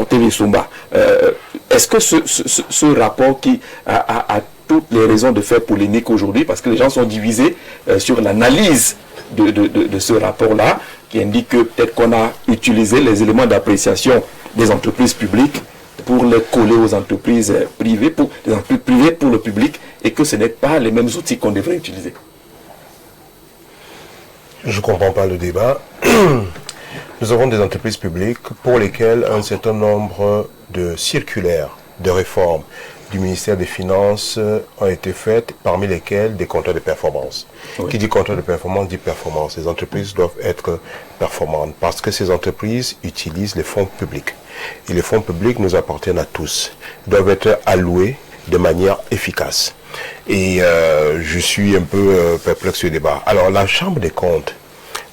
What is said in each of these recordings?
TV Sumba. Est-ce que ce rapport qui a toutes les raisons de faire polémique aujourd'hui, parce que les gens sont divisés sur l'analyse de ce rapport-là, qui indique que peut-être qu'on a utilisé les éléments d'appréciation des entreprises publiques pour les coller aux entreprises privées, les entreprises privées pour le public, et que ce n'est pas les mêmes outils qu'on devrait utiliser. Je ne comprends pas le débat. Nous avons des entreprises publiques pour lesquelles un certain nombre de circulaires, de réformes du ministère des Finances ont été faites, parmi lesquelles des compteurs de performance. Oui. Qui dit compteur de performance dit performance. Les entreprises doivent être performantes parce que ces entreprises utilisent les fonds publics. Et les fonds publics nous appartiennent à tous. Ils doivent être alloués de manière efficace. Et je suis un peu perplexe sur le débat. Alors, la Chambre des comptes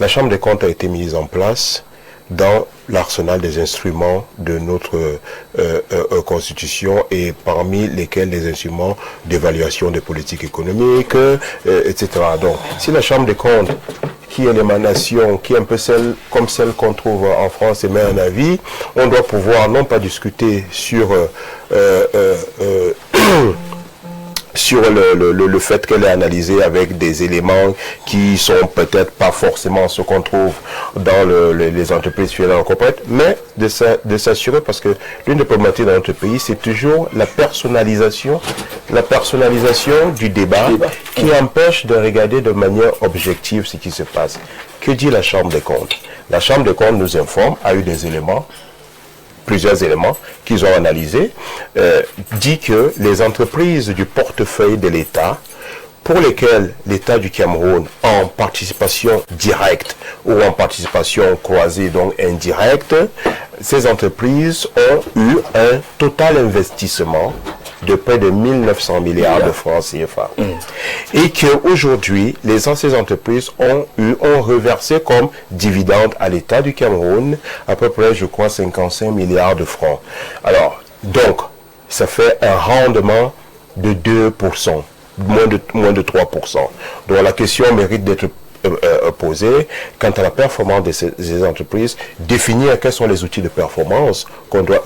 a été mise en place dans l'arsenal des instruments de notre Constitution, et parmi lesquels les instruments d'évaluation des politiques économiques, etc. Donc, si la Chambre des comptes, qui est l'émanation, qui est un peu celle qu'on trouve en France, émet un avis, on doit pouvoir non pas discuter sur le fait qu'elle est analysée avec des éléments qui sont peut-être pas forcément ce qu'on trouve dans les entreprises finalement complètes, mais de s'assurer, parce que l'une des problématiques dans notre pays, c'est toujours la personnalisation du débat qui empêche de regarder de manière objective ce qui se passe. Que dit la Chambre des comptes? La Chambre des comptes nous informe, a eu des éléments, plusieurs éléments qu'ils ont analysés, dit que les entreprises du portefeuille de l'État, pour lesquelles l'État du Cameroun, en participation directe ou en participation croisée, donc indirecte, ces entreprises ont eu un total investissement de près de 1900 milliards de francs CFA. Et qu'aujourd'hui, ces entreprises ont reversé comme dividende à l'État du Cameroun à peu près, je crois, 55 milliards de francs. Alors, donc, ça fait un rendement de 2%, moins de 3%. Donc la question mérite d'être posée quant à la performance de ces entreprises, définir quels sont les outils de performance qu'on doit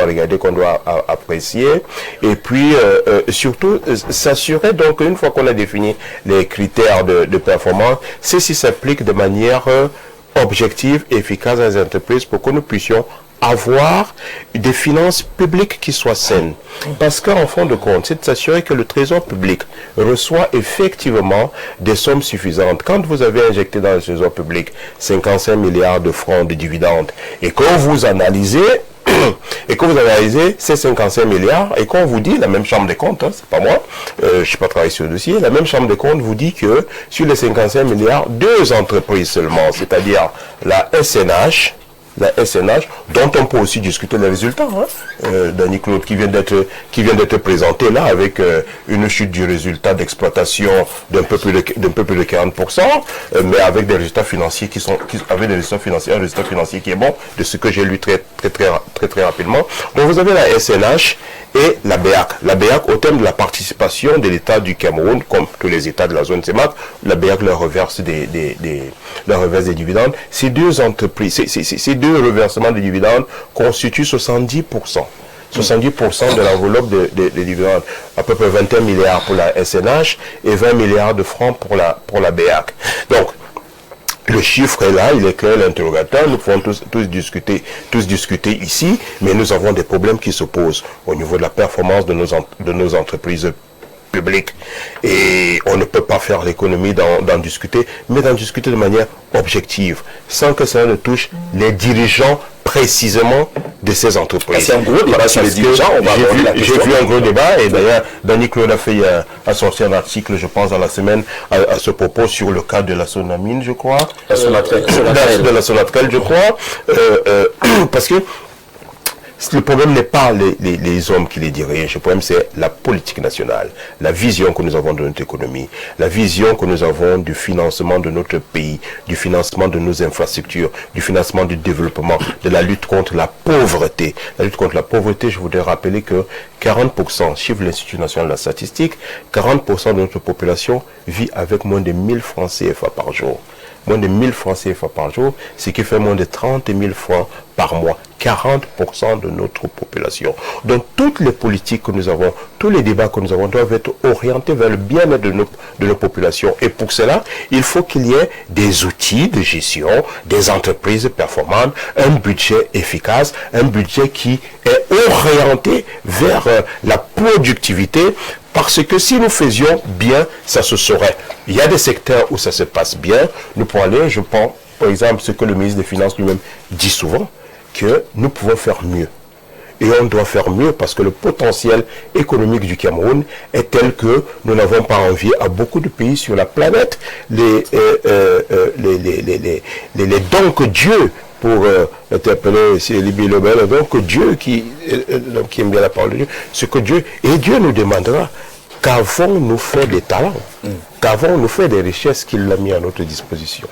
regarder, qu'on doit apprécier, et puis surtout s'assurer donc une fois qu'on a défini les critères de performance, ceci s'applique de manière objective et efficace à les entreprises pour que nous puissions avoir des finances publiques qui soient saines. Parce qu'en fin de compte, c'est de s'assurer que le trésor public reçoit effectivement des sommes suffisantes. Quand vous avez injecté dans le trésor public 55 milliards de francs de dividendes, et quand vous analysez ces 55 milliards, et qu'on vous dit, la même Chambre des comptes, c'est pas moi, je ne suis pas travaillé sur le dossier, la même Chambre des comptes vous dit que sur les 55 milliards, 2 entreprises seulement, c'est-à-dire la SNH, dont on peut aussi discuter les résultats, Danny Claude, qui vient d'être présenté là avec une chute du résultat d'exploitation d'un peu plus de 40%, mais avec des résultats financiers un résultat financier qui est bon, de ce que j'ai lu très rapidement. Donc vous avez la SNH et la BEAC. La BEAC, au terme de la participation de l'État du Cameroun, comme tous les États de la zone CEMAC, la BEAC leur reverse des dividendes. Ces deux entreprises, ces deux reversements de dividendes constituent 70% de l'enveloppe des dividendes, à peu près 21 milliards pour la SNH et 20 milliards de francs pour la BEAC. Donc, le chiffre est là, il est clair, l'interrogateur, nous pouvons tous discuter ici, mais nous avons des problèmes qui se posent au niveau de la performance de nos entreprises publiques. Et on ne peut pas faire l'économie d'en discuter, mais d'en discuter de manière objective, sans que ça ne touche les dirigeants précisément de ces entreprises. C'est un gros débat sur les dirigeants. J'ai vu un gros débat, et d'ailleurs, Danny Claude a sorti un article, je pense, dans la semaine, à ce propos, sur le cas de la Sonamine, je crois. De la Sonatrel, je crois. Parce que le problème n'est pas les hommes qui les dirigent, le problème c'est la politique nationale, la vision que nous avons de notre économie, la vision que nous avons du financement de notre pays, du financement de nos infrastructures, du financement du développement, de la lutte contre la pauvreté. La lutte contre la pauvreté, je voudrais rappeler que 40%, chiffre de l'Institut national de la statistique, 40% de notre population vit avec moins de 1000 francs CFA par jour. moins de 1000 francs CFA par jour, ce qui fait moins de 30 000 francs par mois. 40% de notre population. Donc toutes les politiques que nous avons, tous les débats que nous avons doivent être orientés vers le bien-être de nos populations. Et pour cela, il faut qu'il y ait des outils de gestion, des entreprises performantes, un budget efficace, un budget qui est orienté vers la productivité, parce que si nous faisions bien, ça se saurait. Il y a des secteurs où ça se passe bien. Nous pouvons aller, je pense, par exemple, ce que le ministre des Finances lui-même dit souvent, que nous pouvons faire mieux. Et on doit faire mieux parce que le potentiel économique du Cameroun est tel que nous n'avons pas envie à beaucoup de pays sur la planète. Les dons que Dieu, pour interpeller Libye Lebel, donc Dieu qui aime bien la parole de Dieu, ce que Dieu, et Dieu nous demandera qu'avons-nous fait des talents, qu'avons-nous fait des richesses qu'il a mis à notre disposition.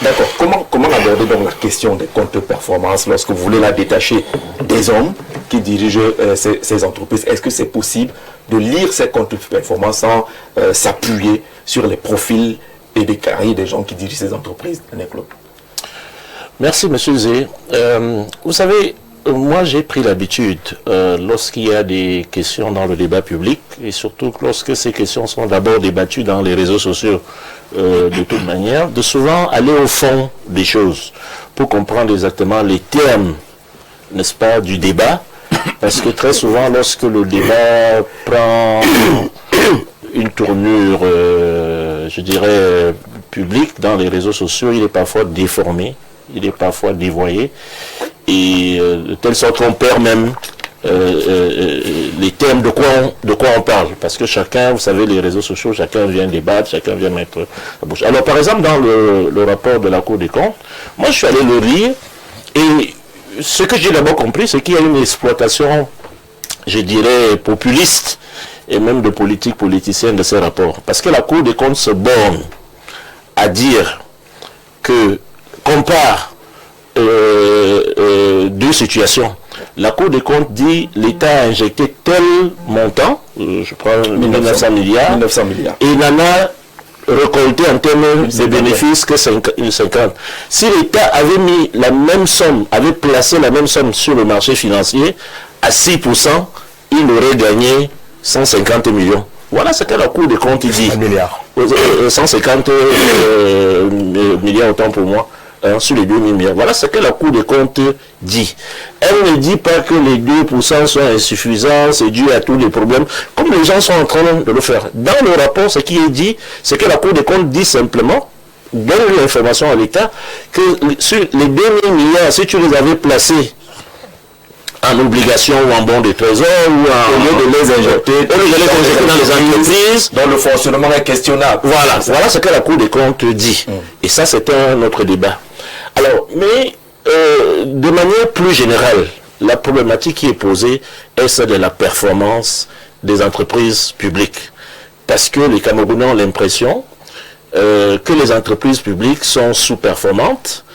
D'accord. Comment aborder donc la question des comptes de performance lorsque vous voulez la détacher des hommes qui dirigent ces entreprises? Est-ce que c'est possible de lire ces comptes de performance sans s'appuyer sur les profils et des carrières des gens qui dirigent ces entreprises? Merci, M. Zé. Vous savez, moi j'ai pris l'habitude, lorsqu'il y a des questions dans le débat public, et surtout lorsque ces questions sont d'abord débattues dans les réseaux sociaux, de toute manière, de souvent aller au fond des choses pour comprendre exactement les termes, n'est-ce pas, du débat, parce que très souvent lorsque le débat prend une tournure, je dirais, publique dans les réseaux sociaux, il est parfois déformé, il est parfois dévoyé, et de telle sorte qu'on perd même les thèmes de quoi on parle, parce que chacun, vous savez, les réseaux sociaux, chacun vient débattre, chacun vient mettre la bouche. Alors par exemple, dans le rapport de la Cour des comptes, moi je suis allé le lire, et ce que j'ai d'abord compris, c'est qu'il y a une exploitation, je dirais, populiste, et même de politique politicienne de ces rapports, parce que la Cour des comptes se borne à dire que compare deux situations. La Cour des comptes dit l'État a injecté tel montant, je prends 1900 milliards, et il en a récolté en termes de bénéfices que 50. Si l'État avait mis la même somme, avait placé la même somme sur le marché financier à 6%, il aurait gagné 150 millions. Voilà ce que la Cour des comptes dit. 150 milliards, autant pour moi. Sur les 2000 milliards. Voilà ce que la Cour des comptes dit. Elle ne dit pas que les 2% sont insuffisants, c'est dû à tous les problèmes, comme les gens sont en train de le faire. Dans le rapport, ce qui est dit, c'est que la Cour des comptes dit simplement, donne l'information à l'État, que sur les 2000 milliards, si tu les avais placés en obligation ou en bon de trésor ou au lieu de les injecter dans les entreprises dont le fonctionnement est questionnable. Voilà ce que la Cour des comptes dit. Et ça, c'est un autre débat. Alors, mais de manière plus générale, la problématique qui est posée est celle de la performance des entreprises publiques. Parce que les Camerounais ont l'impression que les entreprises publiques sont sous-performantes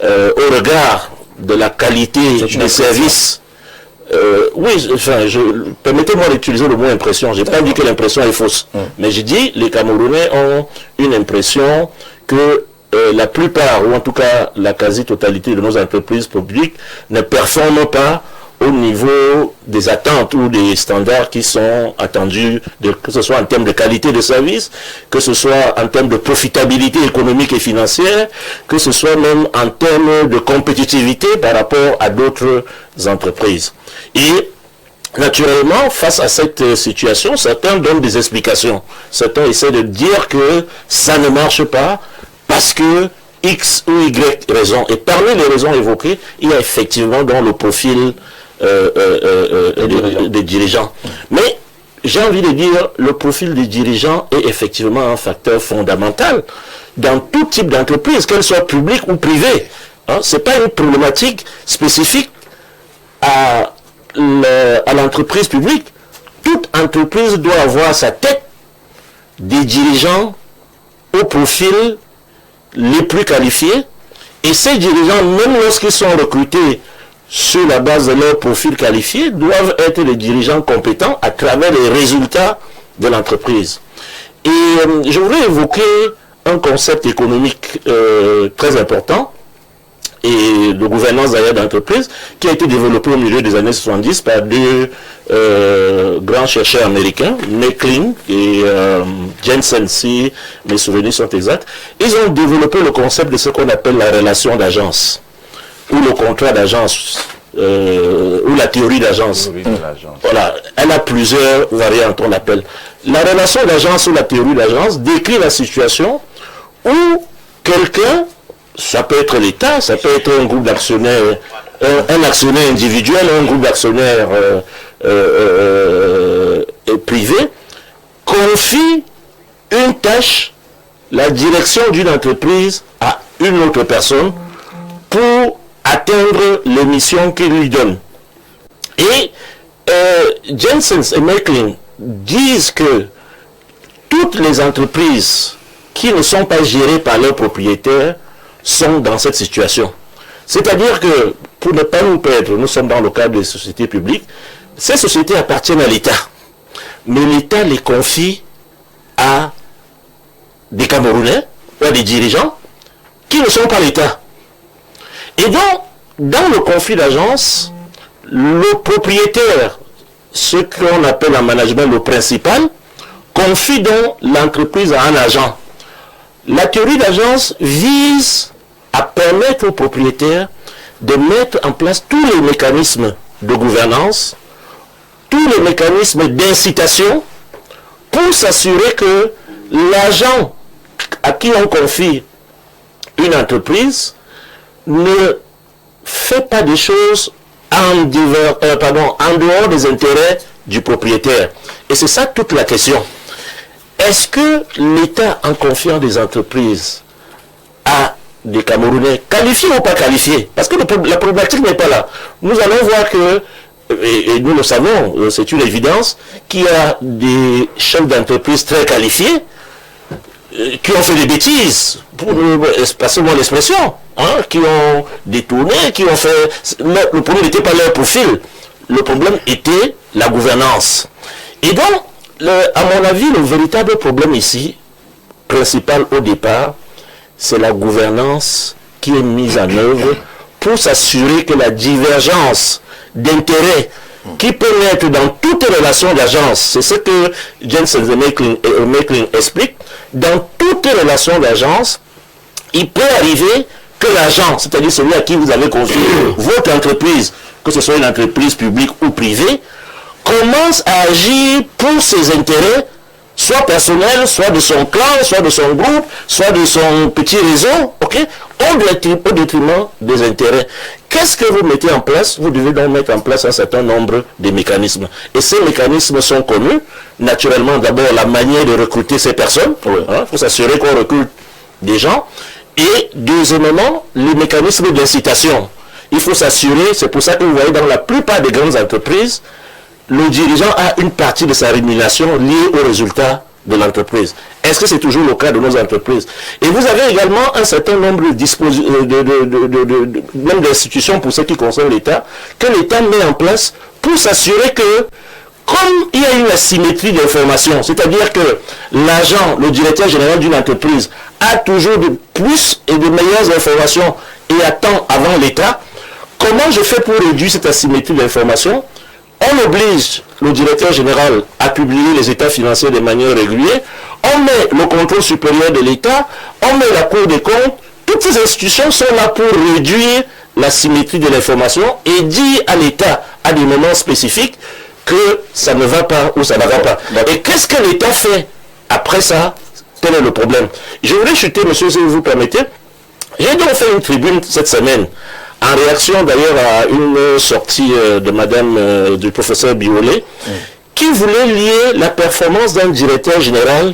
au regard de la qualité des services. Oui, enfin, permettez-moi d'utiliser le mot impression. Je n'ai pas dit que l'impression est fausse. Mais j'ai dit les Camerounais ont une impression que la plupart, ou en tout cas la quasi-totalité de nos entreprises publiques ne performent pas au niveau des attentes ou des standards qui sont attendus, que ce soit en termes de qualité de service, que ce soit en termes de profitabilité économique et financière, que ce soit même en termes de compétitivité par rapport à d'autres entreprises. Et naturellement, face à cette situation, certains donnent des explications. Certains essaient de dire que ça ne marche pas parce que X ou Y raison. Et parmi les raisons évoquées, il y a effectivement dans le profil des dirigeants. Mais j'ai envie de dire, le profil des dirigeants est effectivement un facteur fondamental dans tout type d'entreprise, qu'elle soit publique ou privée. Ce n'est pas une problématique spécifique à l'entreprise publique. Toute entreprise doit avoir à sa tête des dirigeants au profil les plus qualifiés, et ces dirigeants, même lorsqu'ils sont recrutés sur la base de leur profil qualifié, doivent être les dirigeants compétents à travers les résultats de l'entreprise. Et je voudrais évoquer un concept économique très important et de gouvernance d'ailleurs d'entreprise qui a été développé au milieu des années 70 par deux grands chercheurs américains, Meckling et Jensen, si mes souvenirs sont exacts. Ils ont développé le concept de ce qu'on appelle la relation d'agence ou le contrat d'agence ou la théorie d'agence. Voilà, elle a plusieurs variantes, on l'appelle. La relation d'agence ou la théorie d'agence décrit la situation où quelqu'un, ça peut être l'État, ça peut être un groupe d'actionnaires, un actionnaire individuel, un groupe d'actionnaires privés, confie une tâche, la direction d'une entreprise à une autre personne pour atteindre les missions qu'il lui donne. Et Jensen et Meckling disent que toutes les entreprises qui ne sont pas gérées par leurs propriétaires sont dans cette situation. C'est-à-dire que, pour ne pas nous perdre, nous sommes dans le cadre des sociétés publiques, ces sociétés appartiennent à l'État. Mais l'État les confie à des Camerounais, ou à des dirigeants, qui ne sont pas l'État. Et donc, dans le conflit d'agence, le propriétaire, ce qu'on appelle en management le principal, confie donc l'entreprise à un agent. La théorie d'agence vise à permettre aux propriétaires de mettre en place tous les mécanismes de gouvernance, tous les mécanismes d'incitation pour s'assurer que l'agent à qui on confie une entreprise ne fait pas des choses en dehors des intérêts du propriétaire. Et c'est ça toute la question. Est-ce que l'État, en confiant des entreprises à des Camerounais, qualifiés ou pas qualifiés, parce que la problématique n'est pas là. Nous allons voir que, et nous le savons, c'est une évidence, qu'il y a des chefs d'entreprise très qualifiés qui ont fait des bêtises, passez-moi l'expression, qui ont détourné, qui ont fait... Le problème n'était pas leur profil, le problème était la gouvernance. Et donc, à mon avis, le véritable problème ici, principal au départ, c'est la gouvernance qui est mise en œuvre pour s'assurer que la divergence d'intérêts qui peut naître dans toute relation d'agence, c'est ce que Jensen et Meckling expliquent, dans toute relation d'agence, il peut arriver que l'agent, c'est-à-dire celui à qui vous avez confié votre entreprise, que ce soit une entreprise publique ou privée, commence à agir pour ses intérêts, soit personnels, soit de son clan, soit de son groupe, soit de son petit réseau, au détriment des intérêts. Qu'est-ce que vous mettez en place? Vous devez donc mettre en place un certain nombre de mécanismes. Et ces mécanismes sont connus. Naturellement, d'abord, la manière de recruter ces personnes. Il faut s'assurer qu'on recrute des gens. Et deuxièmement, les mécanismes d'incitation. Il faut s'assurer, c'est pour ça que vous voyez dans la plupart des grandes entreprises, le dirigeant a une partie de sa rémunération liée aux résultats de l'entreprise. Est-ce que c'est toujours le cas de nos entreprises? Et vous avez également un certain nombre même d'institutions pour ce qui concerne l'État, que l'État met en place pour s'assurer que, comme il y a une asymétrie d'information, c'est-à-dire que l'agent, le directeur général d'une entreprise, a toujours de plus et de meilleures informations et attend avant l'État, comment je fais pour réduire cette asymétrie d'information? On oblige le directeur général à publier les états financiers de manière régulière, on met le contrôle supérieur de l'État, on met la Cour des comptes, toutes ces institutions sont là pour réduire la symétrie de l'information et dire à l'État, à des moments spécifiques, que ça ne va pas ou ça ne va pas. Et qu'est-ce que l'État fait après ça? Quel est le problème? Je voudrais chuter, monsieur, si vous permettez. J'ai donc fait une tribune cette semaine, en réaction d'ailleurs à une sortie de madame, du professeur Biolay, qui voulait lier la performance d'un directeur général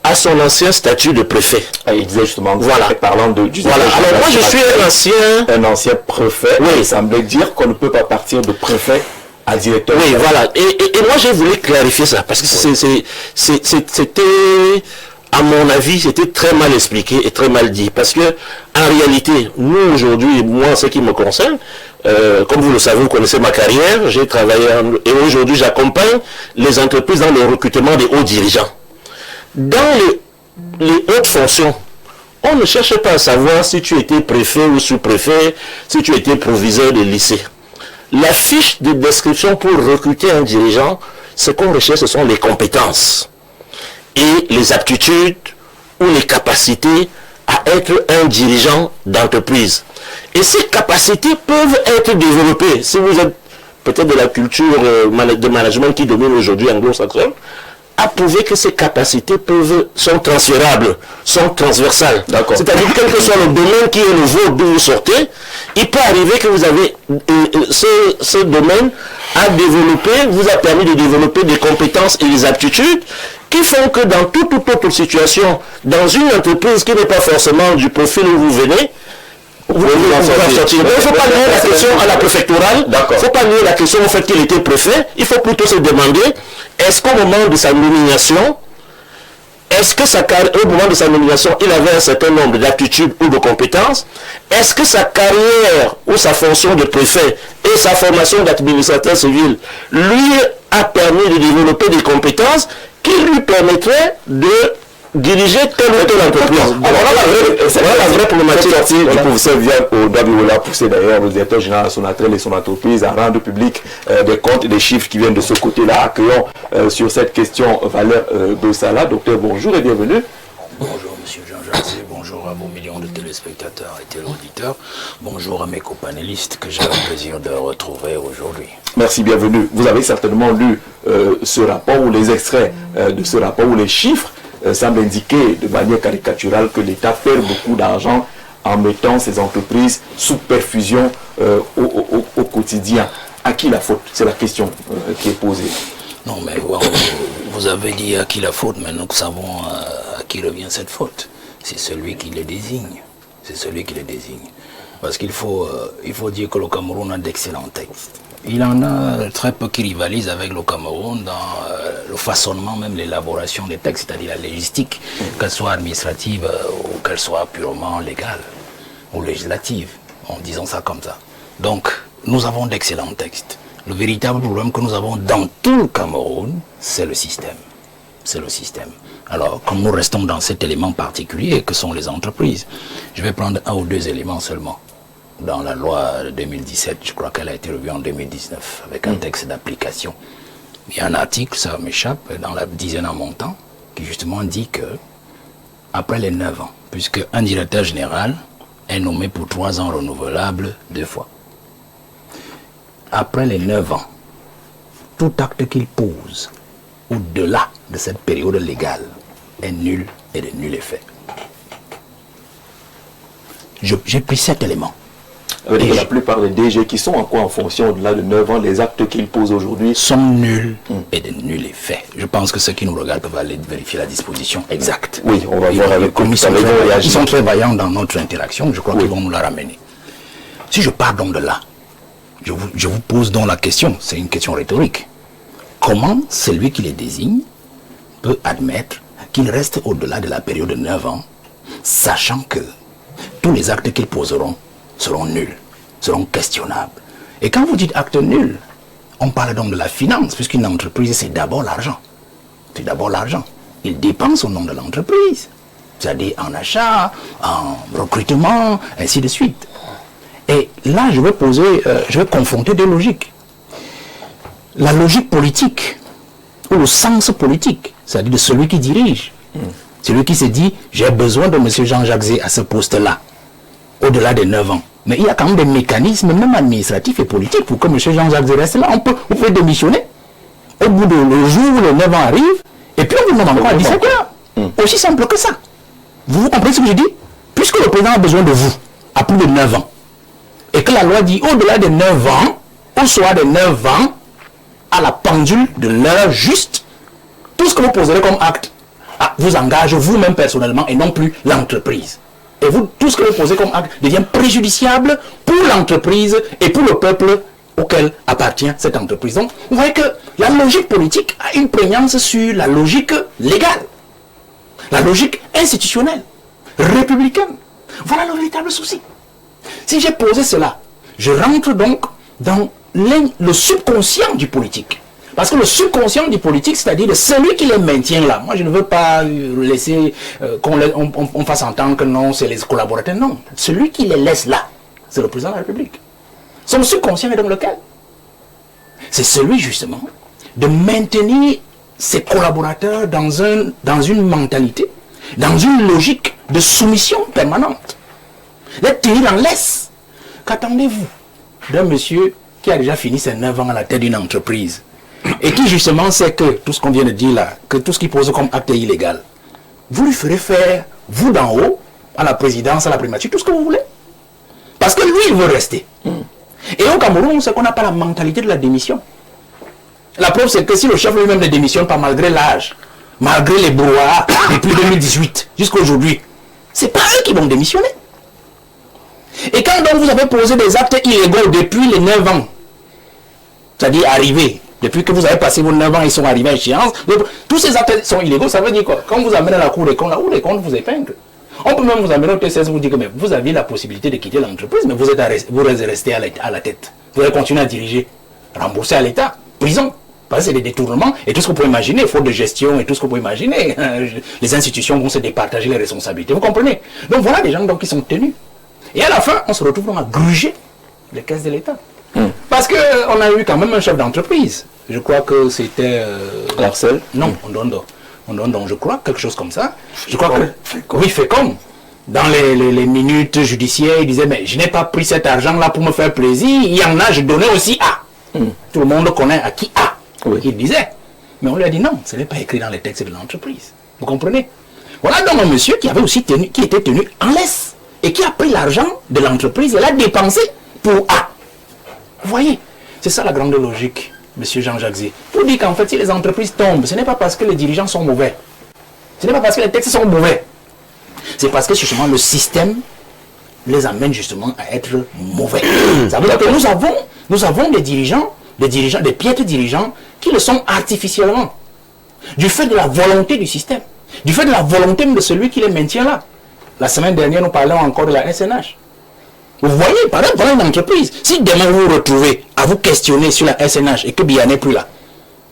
à son ancien statut de préfet. Il disait justement, voilà. Parlant de... Voilà. Alors moi je suis un ancien préfet, oui. Il semblait dire qu'on ne peut pas partir de préfet à directeur. Oui, voilà. Et moi j'ai voulu clarifier ça, parce que c'était... À mon avis, c'était très mal expliqué et très mal dit. Parce que, en réalité, nous aujourd'hui, moi, ce qui me concerne, comme vous le savez, vous connaissez ma carrière, j'ai travaillé, et aujourd'hui, j'accompagne les entreprises dans le recrutement des hauts dirigeants. Dans les hautes fonctions, on ne cherche pas à savoir si tu étais préfet ou sous-préfet, si tu étais proviseur de lycée. La fiche de description pour recruter un dirigeant, ce qu'on recherche, ce sont les compétences et les aptitudes ou les capacités à être un dirigeant d'entreprise. Et ces capacités peuvent être développées. Si vous êtes peut-être de la culture de management qui domine aujourd'hui anglo-saxonne, a prouvé que ces capacités sont transférables, sont transversales. C'est-à-dire quel que soit le domaine qui est le vôtre d'où vous sortez, il peut arriver que vous avez ce domaine à développer, vous a permis de développer des compétences et des aptitudes qui font que dans toute autre situation, dans une entreprise qui n'est pas forcément du profil où vous venez, vous pouvez en sortir. Il ne faut pas lier la question à la préfectorale, il ne faut pas lier la question au fait qu'il était préfet, il faut plutôt se demander, est-ce qu'au moment de sa nomination, au moment de sa nomination, il avait un certain nombre d'aptitudes ou de compétences? Est-ce que sa carrière ou sa fonction de préfet et sa formation d'administrateur civil lui a permis de développer des compétences qui lui permettraient de diriger telle ou telle entreprise? Voilà la vraie problématique du professeur Viviane Odabiwola, poussé d'ailleurs le directeur général de Sonatrel et son entreprise à rendre public des comptes et des chiffres qui viennent de ce côté-là. Accueillons sur cette question Valère Bossala. Docteur, bonjour et bienvenue. Bonjour Monsieur Jean-Jacques, bonjour à vos millions de téléspectateurs et téléauditeurs. Bonjour à mes copanélistes que j'ai le plaisir de retrouver aujourd'hui. Merci, bienvenue. Vous avez certainement lu ce rapport ou les extraits de ce rapport ou les chiffres semble indiquer de manière caricaturale que l'État perd beaucoup d'argent en mettant ces entreprises sous perfusion au quotidien. À qui la faute? C'est la question qui est posée. Non, mais vous avez dit à qui la faute, mais nous savons à qui revient cette faute. C'est celui qui les désigne. C'est celui qui les désigne. Parce qu'il faut dire que le Cameroun a d'excellents textes. Il en a très peu qui rivalisent avec le Cameroun dans le façonnement, même l'élaboration des textes, c'est-à-dire la légistique, qu'elle soit administrative ou qu'elle soit purement légale ou législative, en disant ça comme ça. Donc, nous avons d'excellents textes. Le véritable problème que nous avons dans tout le Cameroun, c'est le système. C'est le système. Alors, comme nous restons dans cet élément particulier que sont les entreprises, je vais prendre un ou deux éléments seulement. Dans la loi de 2017, je crois qu'elle a été revue en 2019, avec un texte d'application. Il y a un article, ça m'échappe, dans la dizaine en montant, qui justement dit que, après les 9 ans, puisque un directeur général est nommé pour 3 ans renouvelables 2 fois, après les 9 ans, tout acte qu'il pose au-delà de cette période légale est nul et de nul effet. J'ai pris cet élément. La plupart des DG qui sont en fonction au-delà de 9 ans, les actes qu'ils posent aujourd'hui sont nuls et de nul effet. Je pense que ceux qui nous regardent peuvent aller vérifier la disposition exacte. Oui, on va voir avec eux. Ils sont très vaillants dans notre interaction, je crois qu'ils vont nous la ramener. Si je pars donc de là, je vous pose donc la question, c'est une question rhétorique. Comment celui qui les désigne peut admettre qu'il reste au-delà de la période de 9 ans, sachant que tous les actes qu'ils poseront seront nuls, seront questionnables. Et quand vous dites acte nul, on parle donc de la finance, puisqu'une entreprise, c'est d'abord l'argent. C'est d'abord l'argent. Il dépense au nom de l'entreprise, c'est-à-dire en achat, en recrutement, ainsi de suite. Et là, je vais confronter deux logiques. La logique politique, ou le sens politique, c'est-à-dire de celui qui dirige. Celui qui se dit, j'ai besoin de M. Jean-Jacques Zé à ce poste-là, au-delà des 9 ans. Mais il y a quand même des mécanismes, même administratifs et politiques, pour que M. Jean-Jacques Zé reste là. Vous pouvez démissionner. Au bout de le jour où les 9 ans arrivent, et puis on vous demande encore à 17 heures. Aussi simple que ça. Vous comprenez ce que je dis? Puisque le président a besoin de vous, à plus de 9 ans, et que la loi dit au-delà des 9 ans, au soir des 9 ans, à la pendule de l'heure juste, tout ce que vous poserez comme acte vous engage vous-même personnellement et non plus l'entreprise. Et vous, tout ce que vous posez comme acte devient préjudiciable pour l'entreprise et pour le peuple auquel appartient cette entreprise. Donc, vous voyez que la logique politique a une prégnance sur la logique légale, la logique institutionnelle, républicaine. Voilà le véritable souci. Si j'ai posé cela, je rentre donc dans le subconscient du politique. Parce que le subconscient du politique, c'est-à-dire de celui qui les maintient là. Moi, je ne veux pas laisser qu'on fasse entendre que non, c'est les collaborateurs. Non, celui qui les laisse là, c'est le président de la République. Son subconscient est donc lequel? C'est celui, justement, de maintenir ses collaborateurs dans une mentalité, dans une logique de soumission permanente. D'être tenu en laisse. Qu'attendez-vous d'un monsieur qui a déjà fini ses 9 ans à la tête d'une entreprise et qui justement sait que tout ce qu'on vient de dire là, que tout ce qu'il pose comme acte est illégal, vous lui ferez faire, vous d'en haut, à la présidence, à la primature, tout ce que vous voulez. Parce que lui, il veut rester. Et au Cameroun, c'est qu'on n'a pas la mentalité de la démission. La preuve, c'est que si le chef lui-même ne démissionne pas malgré l'âge, malgré les brouhahas depuis 2018 jusqu'à aujourd'hui, c'est pas eux qui vont démissionner. Et quand donc vous avez posé des actes illégaux depuis les 9 ans, c'est-à-dire arrivés, depuis que vous avez passé vos 9 ans, ils sont arrivés à échéance, tous ces actes sont illégaux, ça veut dire quoi? Quand vous amenez à la Cour des comptes, la Cour des comptes vous épingle. On peut même vous amener au TCS, vous dire que mais vous aviez la possibilité de quitter l'entreprise, mais vous êtes resté à la tête. Vous allez continuer à diriger, rembourser à l'État, prison. Parce que c'est des détournements et tout ce que vous pouvez imaginer, faute de gestion et tout ce que vous pouvez imaginer. Les institutions vont se départager les responsabilités, vous comprenez? Donc voilà des gens donc, qui sont tenus. Et à la fin, on se retrouve donc à gruger les caisses de l'État. Parce qu'on a eu quand même un chef d'entreprise. Je crois que c'était... Marcel? Non, Ondondo, je crois, quelque chose comme ça. Je crois que... Oui, Fécom. Dans les minutes judiciaires, il disait, mais je n'ai pas pris cet argent-là pour me faire plaisir. Il y en a, je donnais aussi à. Tout le monde connaît à qui a. Oui. Il disait. Mais on lui a dit non, ce n'est pas écrit dans les textes de l'entreprise. Vous comprenez? Voilà donc un monsieur qui avait aussi qui était tenu en laisse. Et qui a pris l'argent de l'entreprise et l'a dépensé pour A. Vous voyez? C'est ça la grande logique, monsieur Jean-Jacques Zé. Pour dire qu'en fait, si les entreprises tombent, ce n'est pas parce que les dirigeants sont mauvais. Ce n'est pas parce que les textes sont mauvais. C'est parce que justement le système les amène justement à être mauvais. Ça veut dire que nous avons des dirigeants, des piètres dirigeants qui le sont artificiellement. Du fait de la volonté du système. Du fait de la volonté de celui qui les maintient là. La semaine dernière, nous parlons encore de la SNH. Vous voyez, par exemple, dans une entreprise, si demain vous vous retrouvez à vous questionner sur la SNH et que Biya n'est plus là,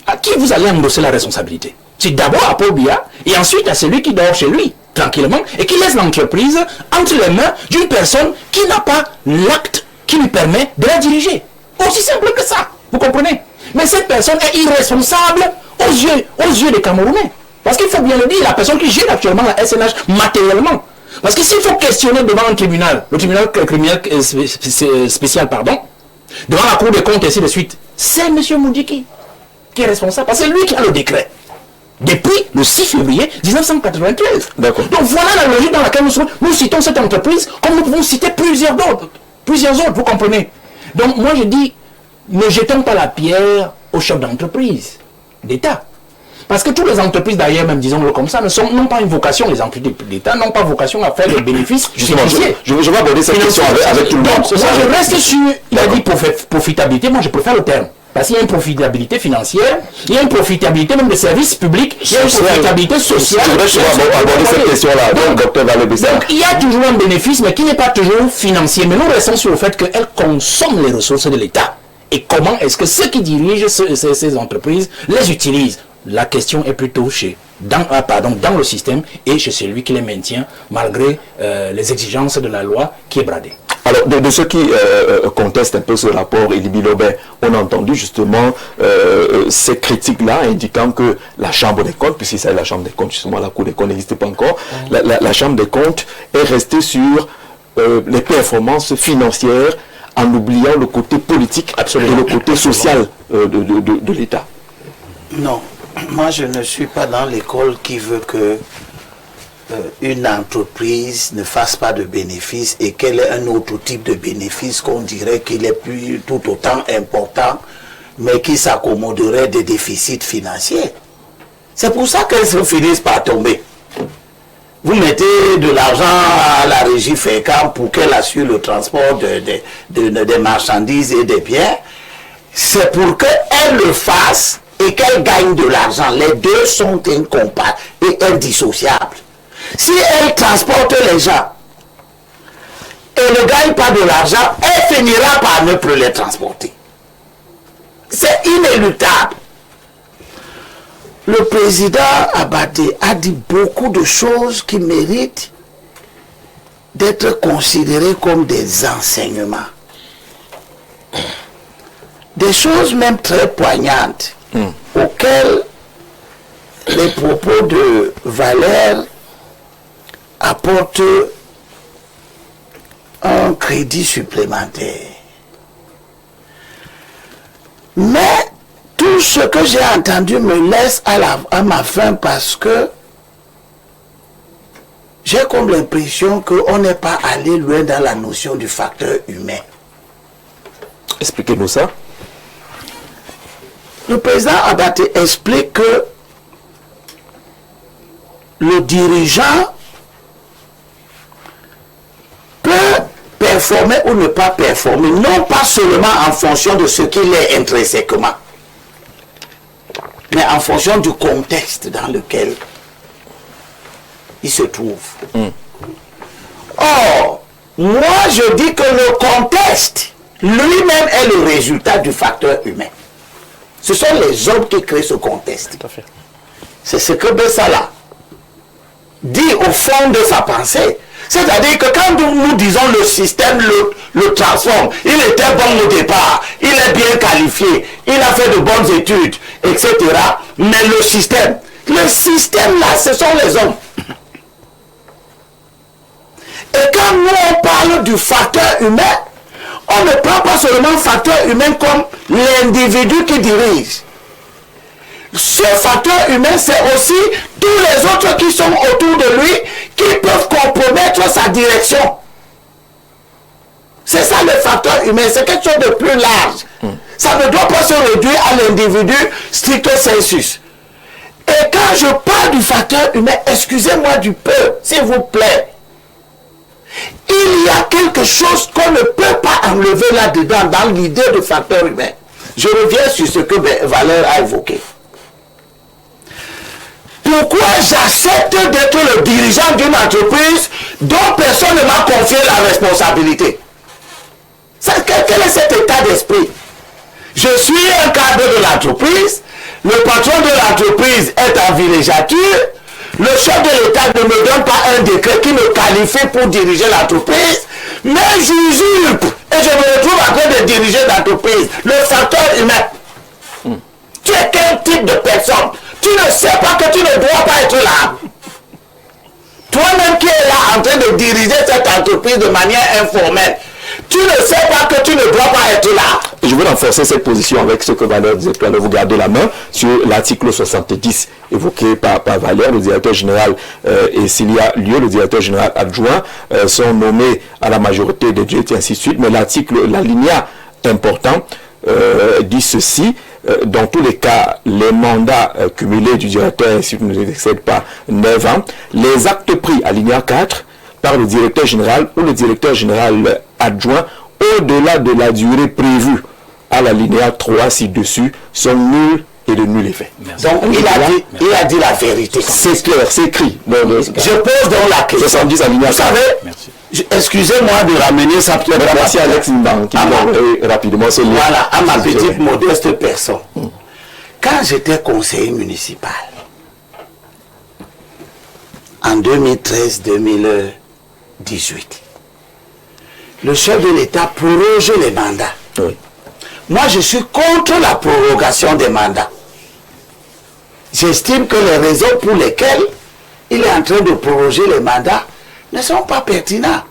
à qui vous allez endosser la responsabilité? C'est d'abord à Paul Biya et ensuite à celui qui dort chez lui, tranquillement, et qui laisse l'entreprise entre les mains d'une personne qui n'a pas l'acte qui lui permet de la diriger. Aussi simple que ça, vous comprenez? Mais cette personne est irresponsable aux yeux des Camerounais. Parce qu'il faut bien le dire, la personne qui gère actuellement la SNH matériellement. Parce que s'il faut questionner devant un tribunal, le tribunal criminel spécial, devant la Cour des comptes et ainsi de suite, c'est M. Moudiki qui est responsable. Parce que c'est lui qui a le décret. Depuis le 6 février 1993. D'accord. Donc voilà la logique dans laquelle nous citons cette entreprise, comme nous pouvons citer plusieurs autres, vous comprenez. Donc moi je dis, ne jetons pas la pierre aux chefs d'entreprise d'État. Parce que toutes les entreprises d'ailleurs, même disons-le comme ça, n'ont pas une vocation, les entreprises d'État n'ont pas vocation à faire des bénéfices financiers. Je vais aborder cette question avec tout le monde. Moi je reste sur, il a dit profitabilité, moi je préfère le terme. Parce qu'il y a une profitabilité financière, il y a une profitabilité même des services publics, il y a une profitabilité sociale. Je voudrais aborder cette question-là, donc il y a toujours un bénéfice, mais qui n'est pas toujours financier. Mais nous restons sur le fait qu'elles consomment les ressources de l'État. Et comment est-ce que ceux qui dirigent ces entreprises les utilisent? La question est plutôt dans le système et chez celui qui les maintient, malgré les exigences de la loi qui est bradée. Alors, de ceux qui contestent un peu ce rapport, Elibi Lobin, on a entendu justement ces critiques-là indiquant que la Chambre des comptes, puisqu'il s'agit de la Chambre des comptes, justement la Cour des comptes n'existe pas encore, la Chambre des comptes est restée sur les performances financières en oubliant le côté politique et le côté social de l'État. Non, moi je ne suis pas dans l'école qui veut que une entreprise ne fasse pas de bénéfices et qu'elle ait un autre type de bénéfice qu'on dirait qu'il est plus tout autant important, mais qui s'accommoderait des déficits financiers. C'est pour ça qu'elles se finissent par tomber. Vous mettez de l'argent à la régie FECAM pour qu'elle assure le transport des marchandises et des biens. C'est pour qu'elle le fasse et qu'elle gagne de l'argent. Les deux sont incompatibles et indissociables. Si elle transporte les gens et ne gagne pas de l'argent, elle finira par ne plus les transporter. C'est inéluctable. le président Abaté a dit beaucoup de choses qui méritent d'être considérées comme des enseignements. Des choses même très poignantes auxquelles les propos de Valère apportent un crédit supplémentaire. Mais tout ce que j'ai entendu me laisse à ma faim parce que j'ai comme l'impression qu'on n'est pas allé loin dans la notion du facteur humain. Expliquez-nous ça. Le président Abaté explique que le dirigeant peut performer ou ne pas performer, non pas seulement en fonction de ce qu'il est intrinsèquement, mais en fonction du contexte dans lequel il se trouve. Or, moi je dis que le contexte lui-même est le résultat du facteur humain. Ce sont les hommes qui créent ce contexte. C'est ce que Bessala dit au fond de sa pensée. C'est-à-dire que quand nous disons le système le transforme, il était bon au départ, il est bien qualifié, il a fait de bonnes études, etc. Mais le système là, ce sont les hommes. Et quand nous on parle du facteur humain, on ne prend pas seulement le facteur humain comme l'individu qui dirige. Ce facteur humain, c'est aussi tous les autres qui sont autour de lui qui peuvent compromettre sa direction. C'est ça le facteur humain, c'est quelque chose de plus large. Ça ne doit pas se réduire à l'individu stricto sensus. Et quand je parle du facteur humain, excusez-moi du peu, s'il vous plaît. Il y a quelque chose qu'on ne peut pas enlever là-dedans dans l'idée de facteur humain. Je reviens sur ce que Valère a évoqué. Pourquoi j'accepte d'être le dirigeant d'une entreprise dont personne ne m'a confié la responsabilité? Quel est cet état d'esprit? Je suis un cadre de l'entreprise, le patron de l'entreprise est en villégiature, le chef de l'État ne me donne pas un décret qui me qualifie pour diriger l'entreprise, mais j'usurpe et je me retrouve en train de diriger l'entreprise. Le facteur humain. Tu es quel type de personne? Tu ne sais pas que tu ne dois pas être là. Toi-même qui es là en train de diriger cette entreprise de manière informelle, tu ne sais pas que tu ne dois pas être là. Et je veux renforcer cette position avec ce que Valère disait tout à l'heure. Vous gardez la main sur l'article 70 évoqué par Valère, le directeur général, et s'il y a lieu, le directeur général adjoint sont nommés à la majorité des dieux et ainsi de suite. Mais l'article, l'alinéa important, dit ceci. Dans tous les cas, les mandats cumulés du directeur ne excèdent pas 9 ans. Les actes pris, alinéa 4, par le directeur général ou le directeur général adjoint au-delà de la durée prévue à l'alinéa 3 ci-dessus sont nuls et de nul effet. Donc il a dit la vérité. C'est clair, c'est écrit. Je pose donc la question. 70 alinéa 4. Vous savez, excusez-moi de ramener ça peut-être. Merci Alex Mban qui m'a rapidement ce lien. Voilà, à ma petite modeste personne. Quand j'étais conseiller municipal, en 2013-2018, le chef de l'État proroge les mandats. Oui. Moi, je suis contre la prorogation des mandats. J'estime que les raisons pour lesquelles il est en train de proroger les mandats ne sont pas pertinentes.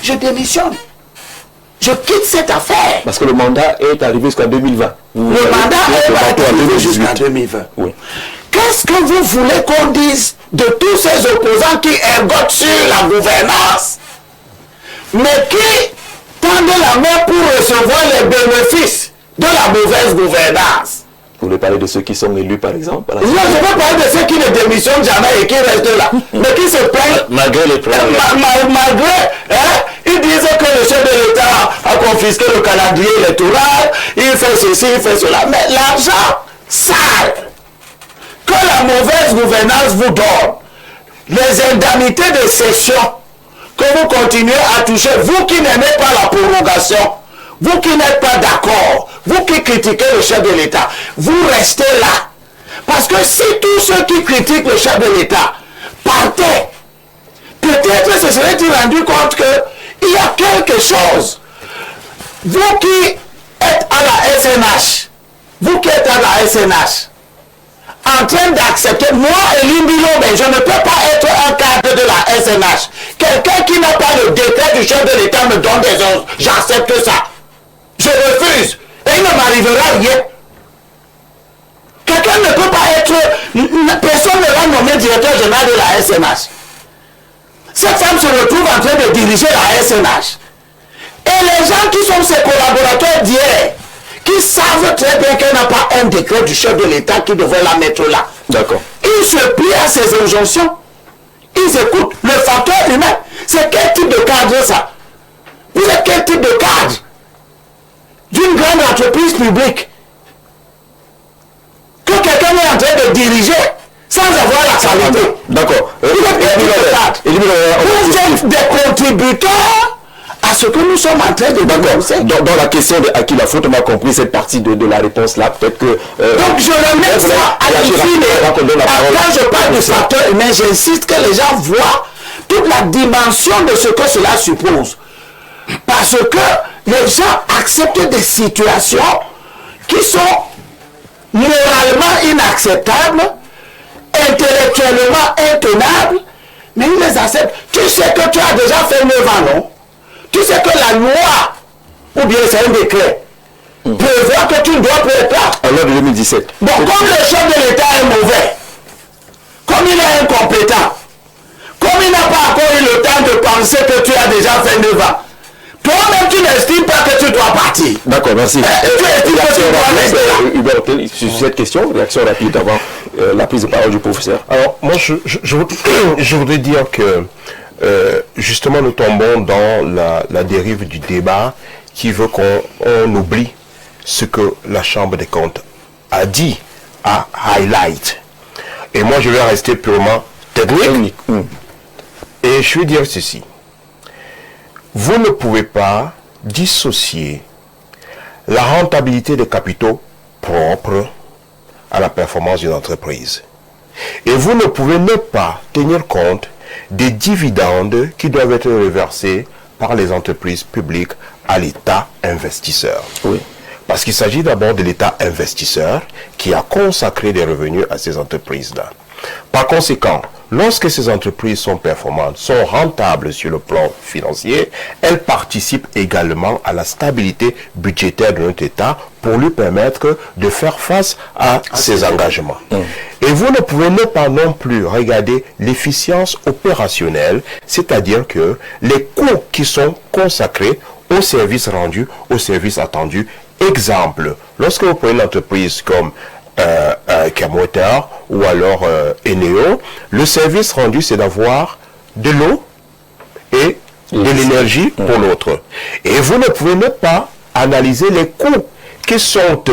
Je démissionne. Je quitte cette affaire. Parce que le mandat est arrivé jusqu'à 2020. Le mandat est arrivé jusqu'à 2020. Oui. Qu'est-ce que vous voulez qu'on dise de tous ces opposants qui ergotent sur la gouvernance, mais qui tendent la main pour recevoir les bénéfices de la mauvaise gouvernance? Vous voulez parler de ceux qui sont élus, par exemple? Non, je veux parler de ceux qui ne démissionnent jamais et qui restent là, mais qui se plaignent malgré les problèmes. Ils disent que le chef de l'État a confisqué le calendrier électoral, il fait ceci, il fait cela. Mais l'argent sale que la mauvaise gouvernance vous donne, les indemnités de cession que vous continuez à toucher, vous qui n'aimez pas la prorogation, vous qui n'êtes pas d'accord, vous qui critiquez le chef de l'État, vous restez là. Parce que si tous ceux qui critiquent le chef de l'État partaient, peut-être se seraient-ils rendus compte qu'il y a quelque chose. Vous qui êtes à la SNH, en train d'accepter, moi, Elie Bilombe, je ne peux pas être un cadre de la SNH. Quelqu'un qui n'a pas le décret du chef de l'État me donne des ordres. J'accepte ça. Je refuse. Et il ne m'arrivera rien. Quelqu'un ne peut pas être... Personne ne va nommer directeur général de la SNH. Cette femme se retrouve en train de diriger la SNH. Et les gens qui sont ses collaborateurs d'hier, qui savent très bien qu'elle n'a pas un décret du chef de l'État qui devrait la mettre là. D'accord. Ils se plient à ses injonctions. Ils écoutent. Le facteur humain, c'est quel type de cadre ça? Vous êtes quel type de cadre d'une grande entreprise publique que quelqu'un est en train de diriger sans avoir la qualité? D'accord. Vous êtes quel type de cadre? Vous êtes des contributeurs à ce que nous sommes en train de dénoncer. Dans la question de à qui la faute, on a compris cette partie de la réponse là. Peut-être que. Donc je remets ça à l'infini. Quand je parle du facteur humain, j'insiste que les gens voient toute la dimension de ce que cela suppose. Parce que les gens acceptent des situations qui sont moralement inacceptables, intellectuellement intenables, mais ils les acceptent. Tu sais que tu as déjà fait 9 ans, non? Tu sais que la loi, ou bien c'est un décret, prévoit que tu dois être là. En loi de 2017. Bon, comme le chef de l'État est mauvais, comme il est incompétent, comme il n'a pas encore eu le temps de penser que tu as déjà fait 9 ans, toi-même tu n'estimes pas que tu dois partir. D'accord, merci. Tu estimes que tu dois rester là. Hubert, sur cette question, réaction rapide avant la prise de parole du professeur. Alors, moi, je voudrais dire que justement, nous tombons dans la dérive du débat qui veut qu'on oublie ce que la Chambre des comptes a dit, a highlight. Et moi, je vais rester purement technique. Et je vais dire ceci. Vous ne pouvez pas dissocier la rentabilité des capitaux propres à la performance d'une entreprise. Et vous ne pouvez ne pas tenir compte des dividendes qui doivent être reversés par les entreprises publiques à l'État investisseur. Oui. Parce qu'il s'agit d'abord de l'État investisseur qui a consacré des revenus à ces entreprises-là. Par conséquent, lorsque ces entreprises sont performantes, sont rentables sur le plan financier, elles participent également à la stabilité budgétaire de notre État pour lui permettre de faire face à ses engagements. Et vous ne pouvez pas non plus regarder l'efficience opérationnelle, c'est-à-dire que les coûts qui sont consacrés aux services rendus, aux services attendus. Exemple, lorsque vous prenez une entreprise comme Chemotar ou alors Eneo, le service rendu c'est d'avoir de l'eau et de l'énergie pour l'autre. Et vous ne pouvez pas analyser les coûts qui sont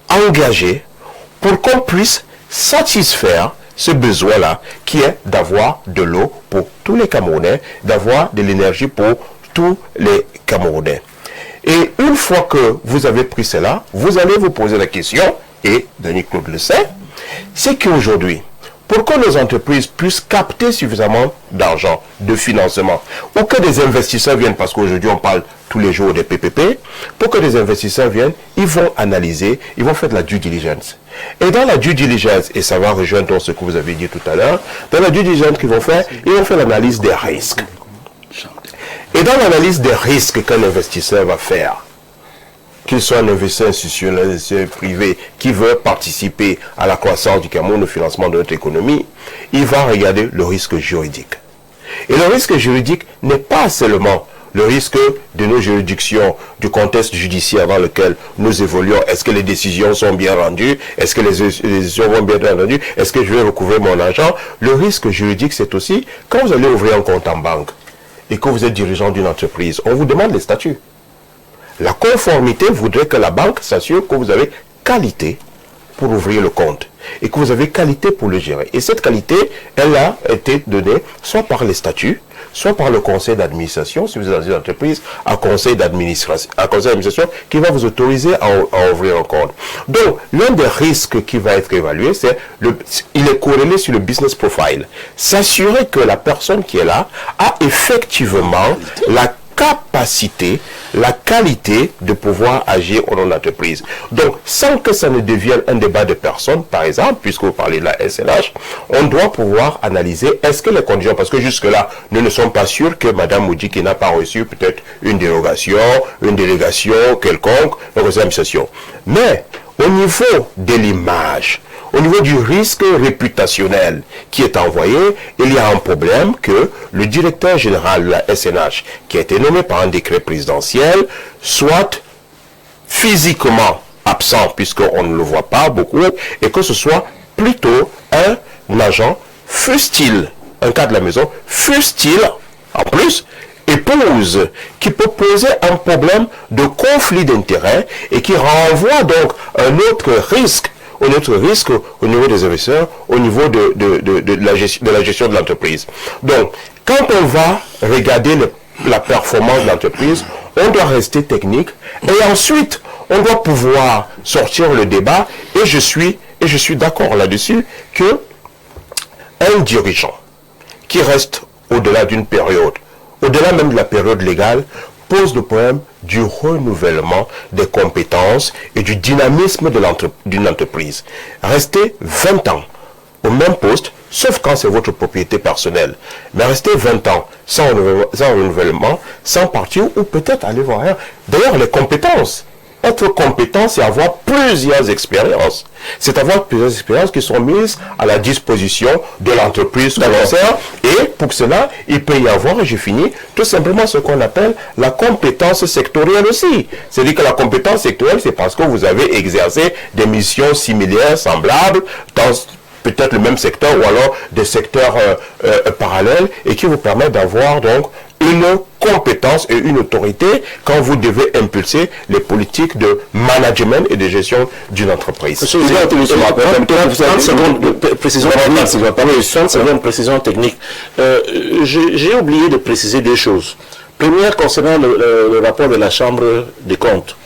engagés pour qu'on puisse satisfaire ce besoin-là qui est d'avoir de l'eau pour tous les Camerounais, d'avoir de l'énergie pour tous les Camerounais. Et une fois que vous avez pris cela, vous allez vous poser la question, et Denis Claude le sait, c'est qu'aujourd'hui, pour que nos entreprises puissent capter suffisamment d'argent, de financement, ou que des investisseurs viennent, parce qu'aujourd'hui on parle tous les jours des PPP, pour que des investisseurs viennent, ils vont analyser, ils vont faire de la due diligence. Et dans la due diligence, et ça va rejoindre ce que vous avez dit tout à l'heure, dans la due diligence qu'ils vont faire, ils vont faire l'analyse des risques. Et dans l'analyse des risques qu'un investisseur va faire, qu'il soit un investisseur institutionnel, un investisseur privé, qui veut participer à la croissance du Cameroun, au financement de notre économie, il va regarder le risque juridique. Et le risque juridique n'est pas seulement le risque de nos juridictions, du contexte judiciaire dans lequel nous évoluons. Est-ce que les décisions sont bien rendues? Est-ce que les décisions vont bien être rendues? Est-ce que je vais recouvrir mon argent? Le risque juridique, c'est aussi, quand vous allez ouvrir un compte en banque, et que vous êtes dirigeant d'une entreprise, on vous demande les statuts. La conformité voudrait que la banque s'assure que vous avez qualité pour ouvrir le compte et que vous avez qualité pour le gérer. Et cette qualité, elle a été donnée soit par les statuts, soit par le conseil d'administration, si vous êtes dans une entreprise, un conseil d'administration qui va vous autoriser à ouvrir un compte. Donc, l'un des risques qui va être évalué, il est corrélé sur le business profile. S'assurer que la personne qui est là a effectivement la capacité, la qualité de pouvoir agir au nom de l'entreprise. Donc, sans que ça ne devienne un débat de personnes, par exemple, puisque vous parlez de la SNH, on doit pouvoir analyser est-ce que les conditions, parce que jusque-là, nous ne sommes pas sûrs que Mme Moudjiki n'a pas reçu peut-être une dérogation, une délégation quelconque, une organisation. Mais, au niveau de l'image, au niveau du risque réputationnel qui est envoyé, il y a un problème que le directeur général de la SNH, qui a été nommé par un décret présidentiel, soit physiquement absent, puisqu'on ne le voit pas beaucoup, et que ce soit plutôt un agent, fût-il un cas de la maison, fût-il en plus épouse, qui peut poser un problème de conflit d'intérêts et qui renvoie donc un autre risque au niveau des investisseurs, au niveau de la gestion de l'entreprise. Donc, quand on va regarder la performance de l'entreprise, on doit rester technique et ensuite, on doit pouvoir sortir le débat et je suis d'accord là-dessus que un dirigeant qui reste au-delà d'une période, au-delà même de la période légale, pose le problème du renouvellement des compétences et du dynamisme d'une entreprise. Rester 20 ans au même poste, sauf quand c'est votre propriété personnelle, mais rester 20 ans sans renouvellement, sans partir, ou peut-être aller voir ailleurs. D'ailleurs, les compétences. Être compétent, c'est avoir plusieurs expériences. C'est avoir plusieurs expériences qui sont mises à la disposition de l'entreprise concernée. Et pour cela, il peut y avoir, et j'ai fini, tout simplement ce qu'on appelle la compétence sectorielle aussi. C'est-à-dire que la compétence sectorielle, c'est parce que vous avez exercé des missions similaires, semblables, dans peut-être le même secteur ou alors des secteurs parallèles et qui vous permettent d'avoir donc une compétence et une autorité quand vous devez impulser les politiques de management et de gestion d'une entreprise. 30 secondes, précision technique. J'ai oublié de préciser deux choses. Première, concernant le rapport de la Chambre des comptes.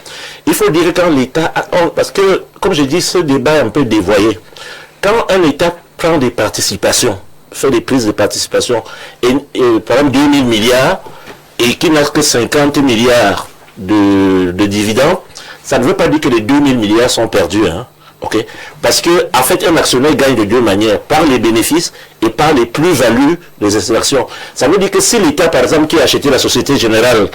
Il faut dire quand l'État, parce que, comme j'ai dit, ce débat est un peu dévoyé. Quand un État prend des participations, fait des prises de participation, et par exemple 2000 milliards, et qu'il n'a que 50 milliards de dividendes, ça ne veut pas dire que les 2000 milliards sont perdus. Hein, okay? Parce que, en fait, un actionnaire gagne de deux manières, par les bénéfices et par les plus-values des extractions. Ça veut dire que si l'État, par exemple, qui a acheté la Société Générale,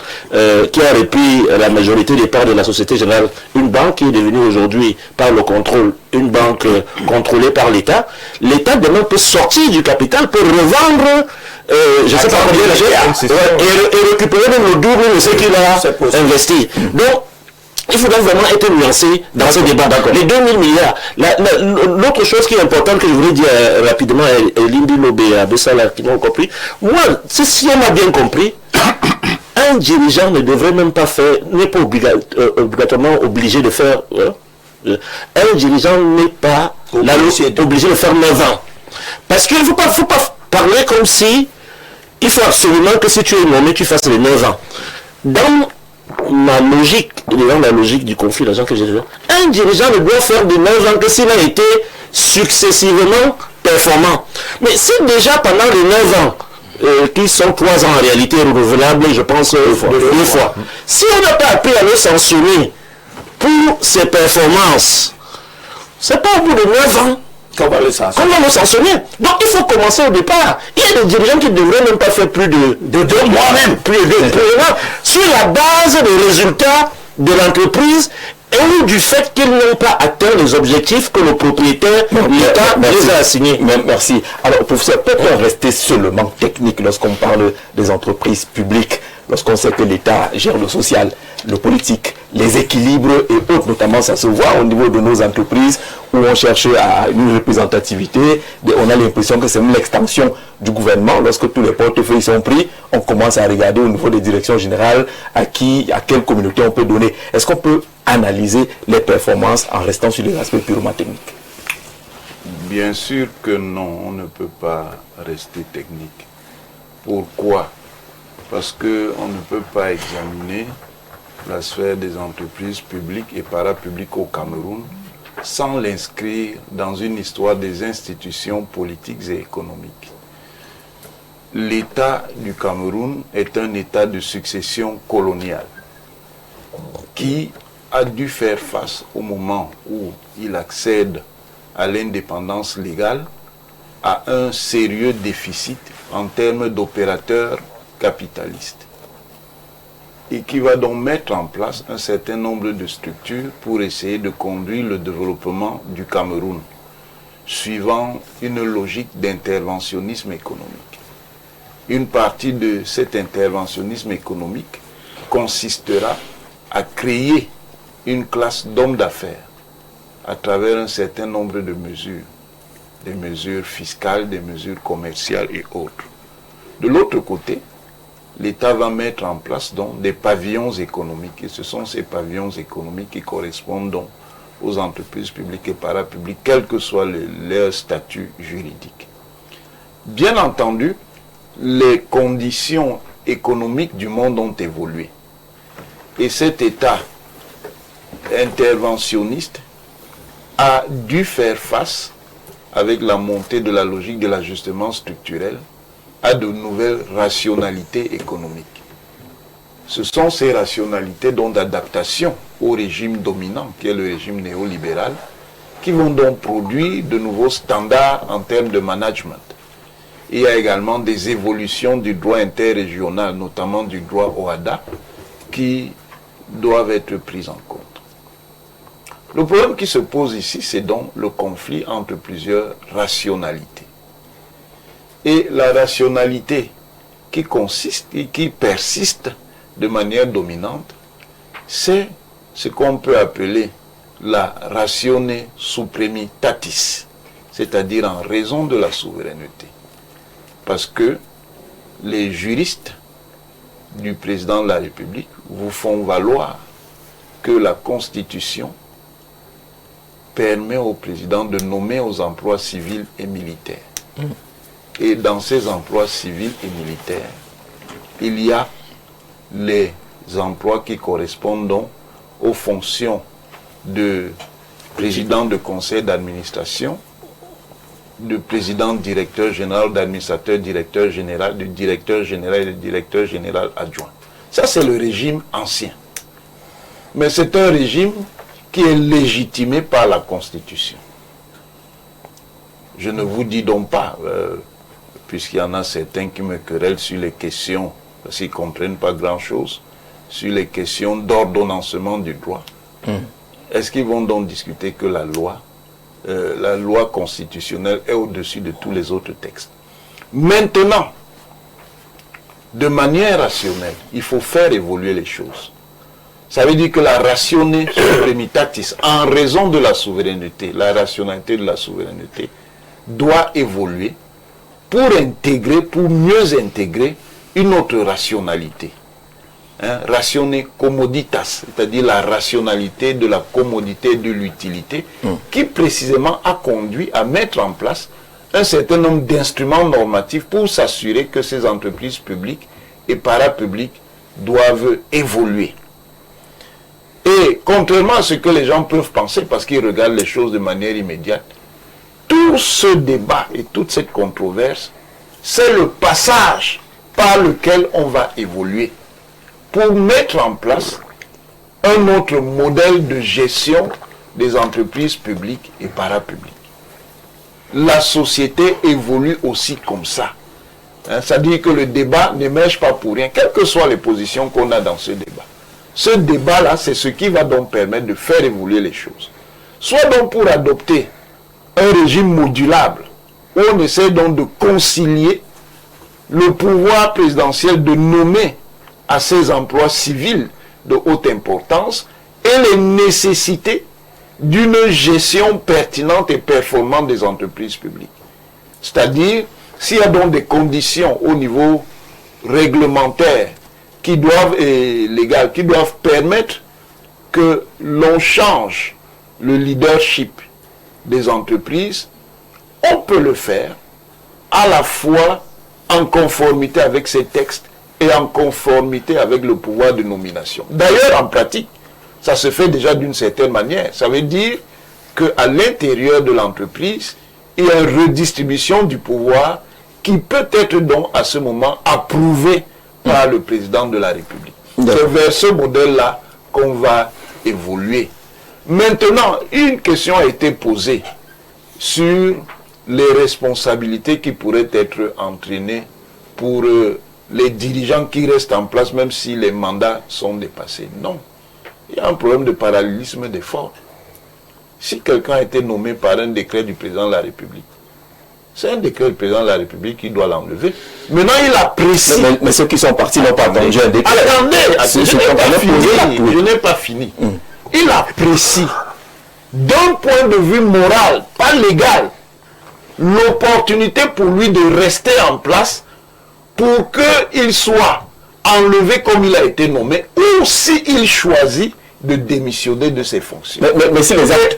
qui a repris la majorité des parts de la Société Générale, une banque qui est devenue aujourd'hui, par le contrôle, une banque contrôlée par l'État, l'État demain peut sortir du capital pour revendre, je ne sais pas combien et récupérer même le double de ce qu'il a investi. Donc, il faudra vraiment être nuancé dans ce débat. Les 2000 milliards. L'autre chose qui est importante que je voulais dire rapidement à Lindy Lobé et à Bessala qui m'ont compris, moi, si on m'a bien compris, un dirigeant ne devrait même pas faire, n'est pas obligatoirement obligé de faire, un dirigeant n'est pas obligé de faire 9 ans. Parce qu'il ne faut pas parler comme si il faut absolument que si tu es nommé, tu fasses les 9 ans. Dans ma logique, dans la logique du conflit, l'argent que j'ai dit, un dirigeant ne doit faire de 9 ans que s'il a été successivement performant. Mais si déjà pendant les 9 ans, qui sont 3 ans en réalité renouvelables, je pense, 2 fois, si on n'a pas appris à le sanctionner pour ses performances, c'est pas au bout de 9 ans qu'on va le sanctionner. Donc il faut commencer au départ. Il y a des dirigeants qui ne devraient même pas faire plus de 2 mois même, plus de 2 mois, sur la base des résultats de l'entreprise et du fait qu'ils n'ont pas atteint les objectifs que le propriétaire, l'État, les a assignés. Merci. Alors, professeur, peut-on rester seulement technique lorsqu'on parle des entreprises publiques, lorsqu'on sait que l'État gère le social, le politique, les équilibres et autres, notamment ça se voit au niveau de nos entreprises où on cherche à une représentativité, on a l'impression que c'est même l'extension du gouvernement. Lorsque tous les portefeuilles sont pris, on commence à regarder au niveau des directions générales à quelle communauté on peut donner. Est-ce qu'on peut analyser les performances en restant sur les aspects purement techniques? Bien sûr que non, on ne peut pas rester technique. Pourquoi? parce qu'on ne peut pas examiner la sphère des entreprises publiques et parapubliques au Cameroun sans l'inscrire dans une histoire des institutions politiques et économiques. L'État du Cameroun est un État de succession coloniale qui a dû faire face au moment où il accède à l'indépendance légale à un sérieux déficit en termes d'opérateurs capitalistes et qui va donc mettre en place un certain nombre de structures pour essayer de conduire le développement du Cameroun suivant une logique d'interventionnisme économique. Une partie de cet interventionnisme économique consistera à créer une classe d'hommes d'affaires à travers un certain nombre de mesures, des mesures fiscales, des mesures commerciales et autres. De l'autre côté, l'État va mettre en place donc des pavillons économiques, et ce sont ces pavillons économiques qui correspondent donc aux entreprises publiques et parapubliques, quel que soit leur statut juridique. Bien entendu, les conditions économiques du monde ont évolué. Et cet État interventionniste a dû faire face, avec la montée de la logique de l'ajustement structurel, à de nouvelles rationalités économiques. Ce sont ces rationalités d'adaptation au régime dominant, qui est le régime néolibéral, qui vont donc produire de nouveaux standards en termes de management. Il y a également des évolutions du droit interrégional, notamment du droit OHADA, qui doivent être prises en compte. Le problème qui se pose ici, c'est donc le conflit entre plusieurs rationalités. Et la rationalité qui consiste et qui persiste de manière dominante, c'est ce qu'on peut appeler la ratione supremitatis, c'est-à-dire en raison de la souveraineté. Parce que les juristes du président de la République vous font valoir que la Constitution permet au président de nommer aux emplois civils et militaires. Et dans ces emplois civils et militaires, il y a les emplois qui correspondent donc aux fonctions de président de conseil d'administration, de président directeur général, d'administrateur directeur général, de directeur général et de directeur général adjoint. Ça, c'est le régime ancien. Mais c'est un régime qui est légitimé par la Constitution. Je ne vous dis donc pas, puisqu'il y en a certains qui me querellent sur les questions, parce qu'ils ne comprennent pas grand-chose, sur les questions d'ordonnancement du droit. Est-ce qu'ils vont donc discuter que la loi constitutionnelle est au-dessus de tous les autres textes? Maintenant, de manière rationnelle, il faut faire évoluer les choses. Ça veut dire que la ratione supremitatis, en raison de la souveraineté, la rationalité de la souveraineté, doit évoluer pour mieux intégrer une autre rationalité. Ratione commoditas, c'est-à-dire la rationalité de la commodité et de l'utilité, qui précisément a conduit à mettre en place un certain nombre d'instruments normatifs pour s'assurer que ces entreprises publiques et parapubliques doivent évoluer. Et contrairement à ce que les gens peuvent penser, parce qu'ils regardent les choses de manière immédiate, tout ce débat et toute cette controverse, c'est le passage par lequel on va évoluer pour mettre en place un autre modèle de gestion des entreprises publiques et parapubliques. La société évolue aussi comme ça. C'est-à-dire que le débat n'émerge pas pour rien, quelles que soient les positions qu'on a dans ce débat. Ce débat-là, c'est ce qui va donc permettre de faire évoluer les choses. Soit donc pour adopter un régime modulable, où on essaie donc de concilier le pouvoir présidentiel de nommer à ces emplois civils de haute importance et les nécessités d'une gestion pertinente et performante des entreprises publiques. C'est-à-dire, s'il y a donc des conditions au niveau réglementaire et légal qui doivent permettre que l'on change le leadership des entreprises, on peut le faire à la fois en conformité avec ces textes et en conformité avec le pouvoir de nomination. D'ailleurs, en pratique, ça se fait déjà d'une certaine manière. Ça veut dire qu'à l'intérieur de l'entreprise, il y a une redistribution du pouvoir qui peut être donc à ce moment approuvé par le président de la République. C'est vers ce modèle-là qu'on va évoluer. Maintenant, une question a été posée sur les responsabilités qui pourraient être entraînées pour les dirigeants qui restent en place, même si les mandats sont dépassés. Non. Il y a un problème de parallélisme d'effort. Si quelqu'un a été nommé par un décret du président de la République, c'est un décret du président de la République qui doit l'enlever. Maintenant, il apprécie. Mais ceux qui sont partis n'ont pas attendu un décret. Attendez, je n'ai pas fini. Il apprécie, d'un point de vue moral, pas légal, l'opportunité pour lui de rester en place pour qu'il soit enlevé comme il a été nommé, ou s'il choisit de démissionner de ses fonctions. Mais si les actes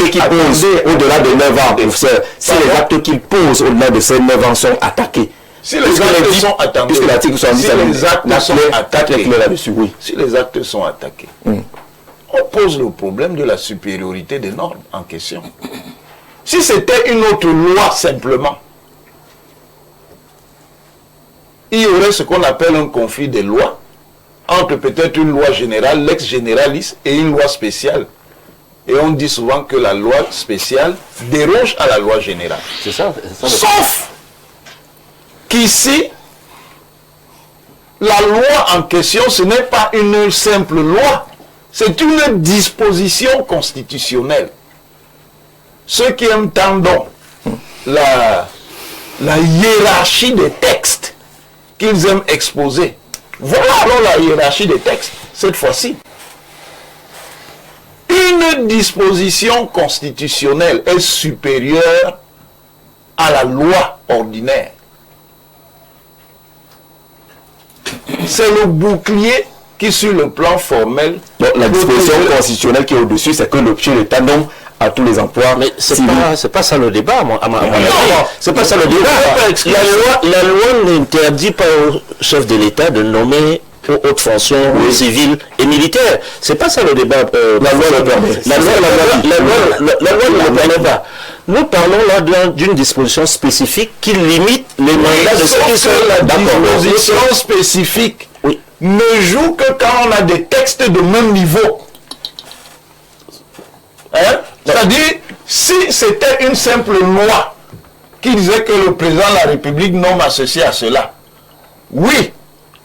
qu'il pose au-delà de 9 ans, professeur, si les actes qu'il pose au-delà de ces 9 ans sont attaqués, si les actes sont attaqués, puisque l'article 70 si les actes sont attaqués, là-dessus, oui. Si les actes sont attaqués, on pose le problème de la supériorité des normes en question. Si c'était une autre loi simplement, il y aurait ce qu'on appelle un conflit des lois entre peut-être une loi générale, lex généraliste, et une loi spéciale. Et on dit souvent que la loi spéciale déroge à la loi générale. C'est ça. Sauf qu'ici, la loi en question, ce n'est pas une simple loi, c'est une disposition constitutionnelle. Ceux qui aiment tant donc la hiérarchie des textes qu'ils aiment exposer, voilà alors la hiérarchie des textes, cette fois-ci. Une disposition constitutionnelle est supérieure à la loi ordinaire. C'est le bouclier qui, sur le plan formel... Donc, la disposition constitutionnelle qui est au-dessus, c'est que le chef d'État nomme à tous les emplois. Mais c'est pas ça le débat, à mon avis. C'est pas ça le débat. La loi n'interdit pas au chef de l'État de nommer aux hautes fonctions civiles et militaires. C'est pas ça le débat. La loi le permet. La loi ne le permet pas. Nous parlons là d'une disposition spécifique qui limite les mandats de ceux qui sont d'accord. La disposition spécifique ne joue que quand on a des textes de même niveau. Hein? C'est-à-dire, si c'était une simple loi qui disait que le président de la République nomme à ceci, à cela, oui,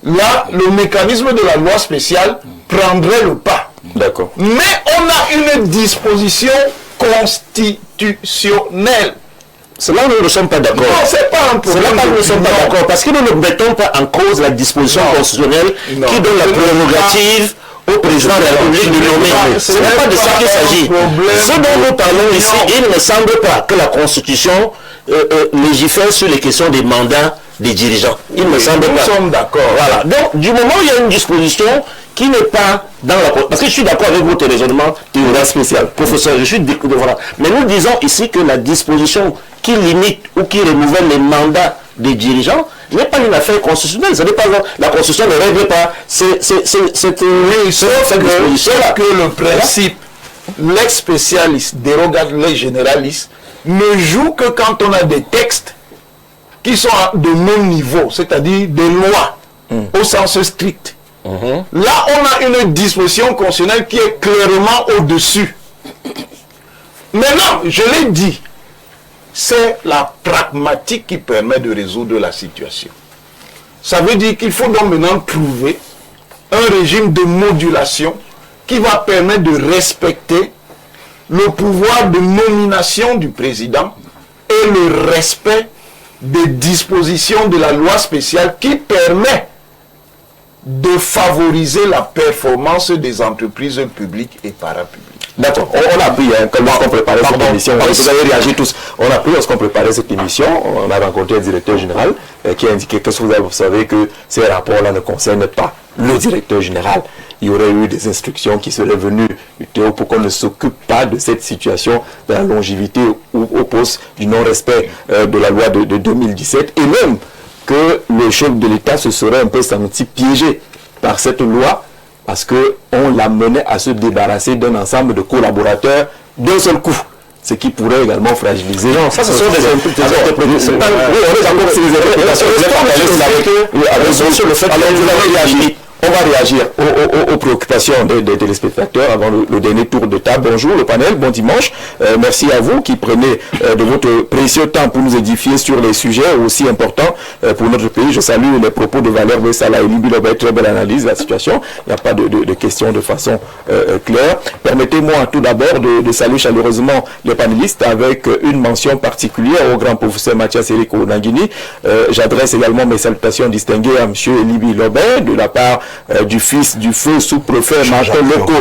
là, le mécanisme de la loi spéciale prendrait le pas. D'accord. Mais on a une disposition constitutionnelle. C'est là où nous ne sommes pas d'accord. Non, c'est pas un problème. C'est là où nous ne sommes pas d'accord. Parce que nous ne mettons pas en cause la disposition constitutionnelle qui donne la prérogative au président de la République de nommer. Ce n'est pas de ça qu'il s'agit. Ce dont nous parlons ici, il ne semble pas que la Constitution légifère sur les questions des mandats des dirigeants. Il ne semble pas. Nous sommes d'accord. Voilà. Donc, du moment où il y a une disposition qui n'est pas dans la... Parce que je suis d'accord avec votre raisonnement théorique spécial. Professeur, je suis... Voilà. Mais nous disons ici que la disposition qui limite ou qui renouvelle les mandats des dirigeants n'est pas une affaire constitutionnelle. Ça n'est pas... La Constitution ne règle pas cette disposition-là. Que le principe, lex spécialiste, dérogatoire, lex généraliste, ne joue que quand on a des textes qui sont de même niveau, c'est-à-dire des lois au sens strict. Là, on a une disposition constitutionnelle qui est clairement au-dessus. Maintenant, je l'ai dit, c'est la pragmatique qui permet de résoudre la situation. Ça veut dire qu'il faut donc maintenant trouver un régime de modulation qui va permettre de respecter le pouvoir de nomination du président et le respect des dispositions de la loi spéciale qui permet de favoriser la performance des entreprises publiques et parapubliques. D'accord, on a pris, lorsqu'on préparait cette émission, vous avez réagi tous, on a pris lorsqu'on préparait cette émission, on a rencontré un directeur général qui a indiqué que vous avez observé que ces rapports-là ne concernent pas le directeur général. Il y aurait eu des instructions qui seraient venues pour qu'on ne s'occupe pas de cette situation de la longévité ou au poste du non-respect de la loi de 2017 et même que le chef de l'État se serait un peu senti piégé par cette loi parce qu'on l'a mené à se débarrasser d'un ensemble de collaborateurs d'un seul coup. Ce qui pourrait également fragiliser. Non, ça, ce sont des interprétations. Oui, on est d'accord sur les interprétations. On va réagir aux préoccupations des téléspectateurs avant le dernier tour de table. Bonjour le panel, bon dimanche. Merci à vous qui prenez de votre précieux temps pour nous édifier sur les sujets aussi importants pour notre pays. Je salue les propos de Valère Bessala et Libi Lobet, très belle analyse de la situation. Il n'y a pas de questions de façon claire. Permettez-moi tout d'abord de saluer chaleureusement les panélistes avec une mention particulière au grand professeur Mathias Eriko Nangini. J'adresse également mes salutations distinguées à M. Libi Lobet de la part du fils du feu sous-préfet Martin Loko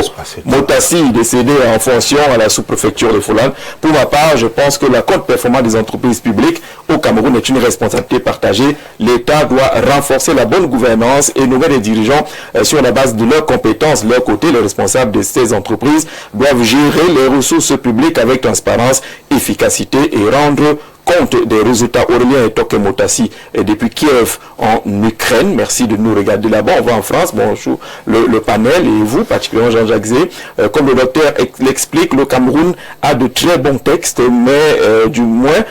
Motassi, décédé en fonction à la sous-préfecture de Folane. Pour ma part, je pense que la contre-performance des entreprises publiques au Cameroun est une responsabilité partagée. L'État doit renforcer la bonne gouvernance et nommer les dirigeants sur la base de leurs compétences. De leur côté, les responsables de ces entreprises doivent gérer les ressources publiques avec transparence, efficacité et rendre compte des résultats. Aurélien et Toke Motassi depuis Kiev en Ukraine. Merci de nous regarder là-bas. On va en France. Bonjour le panel et vous, particulièrement Jean-Jacques Zé. Comme le docteur l'explique, le Cameroun a de très bons textes, mais du moins,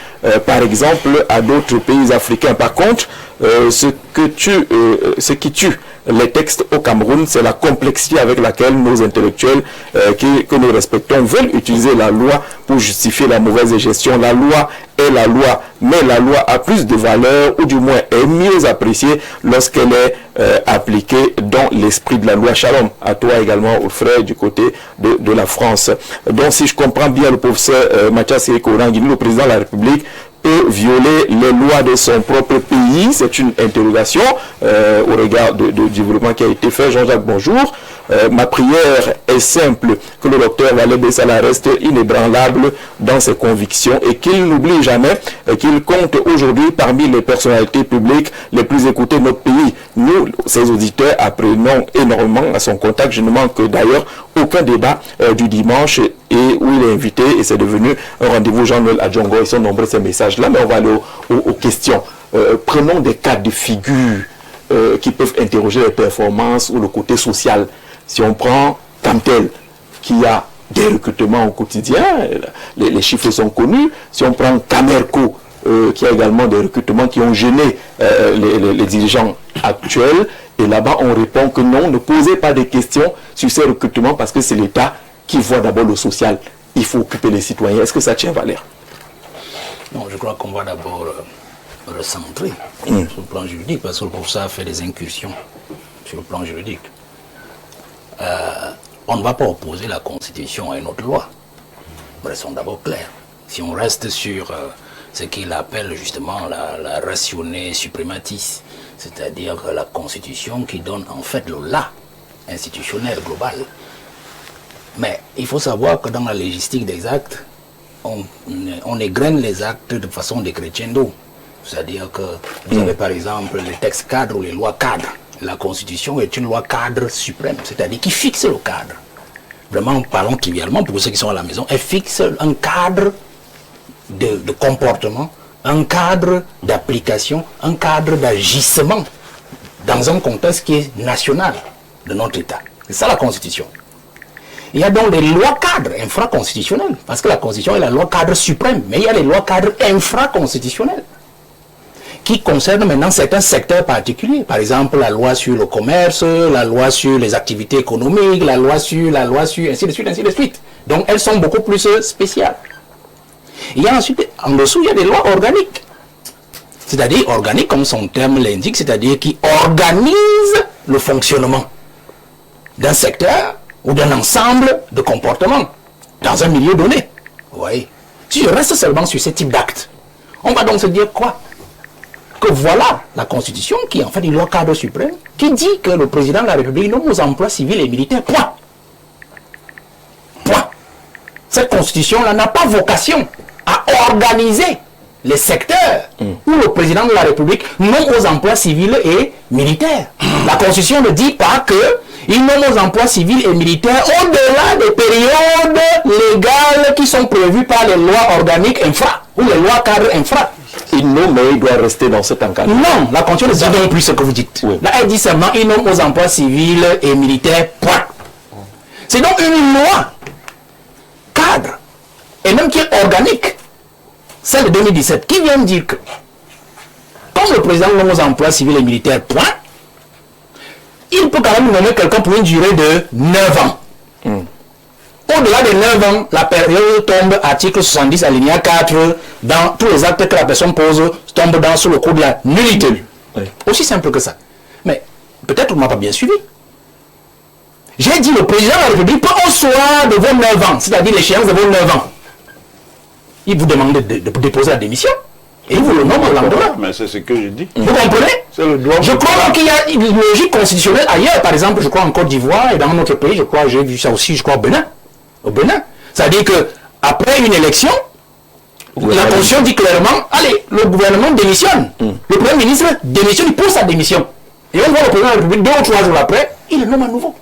par exemple, à d'autres pays africains. Par contre, ce qui tue les textes au Cameroun, c'est la complexité avec laquelle nos intellectuels que nous respectons veulent utiliser la loi pour justifier la mauvaise gestion. La loi est la loi, mais la loi a plus de valeur, ou du moins est mieux appréciée lorsqu'elle est appliquée dans l'esprit de la loi. Shalom à toi également, au frère du côté de la France. Donc si je comprends bien le professeur Mathias Eriko Nangini, le président de la République, peut violer les lois de son propre pays. C'est une interrogation au regard du développement qui a été fait. Jean-Jacques, bonjour. Ma prière est simple, que le docteur Valère Bessala reste inébranlable dans ses convictions et qu'il n'oublie jamais qu'il compte aujourd'hui parmi les personnalités publiques les plus écoutées de notre pays. Nous, ses auditeurs, apprenons énormément à son contact. Je ne manque d'ailleurs aucun débat du dimanche et où il est invité et c'est devenu un rendez-vous. Jean-Noël Adjongo, ils sont nombreux ces messages-là, mais on va aller aux questions. Prenons des cas de figure qui peuvent interroger les performances ou le côté social. Si on prend Camtel, qui a des recrutements au quotidien, les chiffres sont connus. Si on prend Camerco, qui a également des recrutements qui ont gêné les dirigeants actuels, et là-bas on répond que non, ne posez pas de questions sur ces recrutements parce que c'est l'État qui voit d'abord le social. Il faut occuper les citoyens. Est-ce que ça tient, Valère? Non, je crois qu'on va d'abord recentrer sur le plan juridique, parce que pour ça, fait des incursions sur le plan juridique. On ne va pas opposer la Constitution à une autre loi. Restons d'abord clairs. Si on reste sur ce qu'il appelle justement la rationnée suprématis, c'est-à-dire la Constitution qui donne en fait le là institutionnel global. Mais il faut savoir que dans la légistique des actes, on égrène les actes de façon décrescendo. C'est-à-dire que vous avez par exemple les textes cadres ou les lois cadres. La Constitution est une loi cadre suprême, c'est-à-dire qui fixe le cadre. Vraiment, parlons trivialement pour ceux qui sont à la maison, elle fixe un cadre de comportement, un cadre d'application, un cadre d'agissement dans un contexte qui est national de notre État. C'est ça la Constitution. Il y a donc les lois cadres infraconstitutionnelles, parce que la Constitution est la loi cadre suprême, mais il y a les lois cadres infraconstitutionnelles qui concernent maintenant certains secteurs particuliers. Par exemple, la loi sur le commerce, la loi sur les activités économiques, la loi sur, ainsi de suite, ainsi de suite. Donc, elles sont beaucoup plus spéciales. Il y a ensuite, en dessous, il y a des lois organiques. C'est-à-dire organiques, comme son terme l'indique, c'est-à-dire qui organisent le fonctionnement d'un secteur ou d'un ensemble de comportements dans un milieu donné. Vous voyez? Si je reste seulement sur ce type d'actes, on va donc se dire quoi? Que voilà la Constitution qui est en fait une loi cadre suprême qui dit que le président de la République nomme aux emplois civils et militaires. Point. Point. Cette Constitution-là n'a pas vocation à organiser les secteurs où le président de la République nomme aux emplois civils et militaires. La Constitution ne dit pas que il nomme aux emplois civils et militaires au-delà des périodes légales qui sont prévues par les lois organiques infra ou les lois cadres infra. Il nomme, mais il doit rester dans cet encadrement. Non, la Constitution ne dit non plus ce que vous dites. Oui. Là, elle dit seulement il nomme aux emplois civils et militaires, point. C'est donc une loi cadre, et même qui est organique, celle de 2017, qui vient dire que, comme le président nomme aux emplois civils et militaires, point, il peut quand même nommer quelqu'un pour une durée de 9 ans. Au-delà de 9 ans, la période tombe, article 70, alinéa 4, dans tous les actes que la personne pose, tombe sous le coup de la nullité. Oui. Aussi simple que ça. Mais peut-être on ne m'a pas bien suivi. J'ai dit le président de la République, pas au soir de vos 9 ans, c'est-à-dire l'échéance de vos 9 ans. Il vous demande de déposer la démission. Et il vous le nomme au lendemain. Mais c'est ce que je dis. Vous comprenez? C'est le droit. Je crois qu'il y a une logique constitutionnelle ailleurs, par exemple, je crois en Côte d'Ivoire et dans notre pays, je crois, j'ai vu ça aussi, je crois au Bénin. Au Bénin. C'est-à-dire que après une élection, la Constitution dit clairement, allez, le gouvernement démissionne. Le Premier ministre démissionne, il pose sa démission. Et on voit le président de la République 2 ou 3 jours après, il le nomme à nouveau.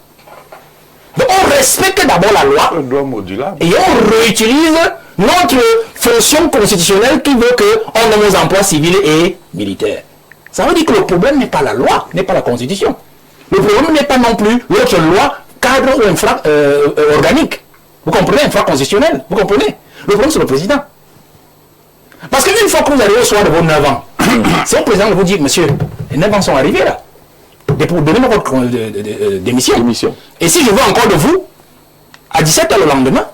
Donc on respecte d'abord la loi. Le droit modulable. Et on réutilise notre fonction constitutionnelle qui veut qu'on nomme aux emplois civils et militaires. Ça veut dire que le problème n'est pas la loi, n'est pas la Constitution. Le problème n'est pas non plus l'autre loi, cadre ou organique. Vous comprenez, infra-constitutionnel. Vous comprenez? Le problème, c'est le président. Parce qu'une fois que vous arrivez au soir de vos 9 ans, c'est au président de vous dire, monsieur, les 9 ans sont arrivés là. Donnez-moi votre démission. Et si je veux encore de vous, à 17h le lendemain,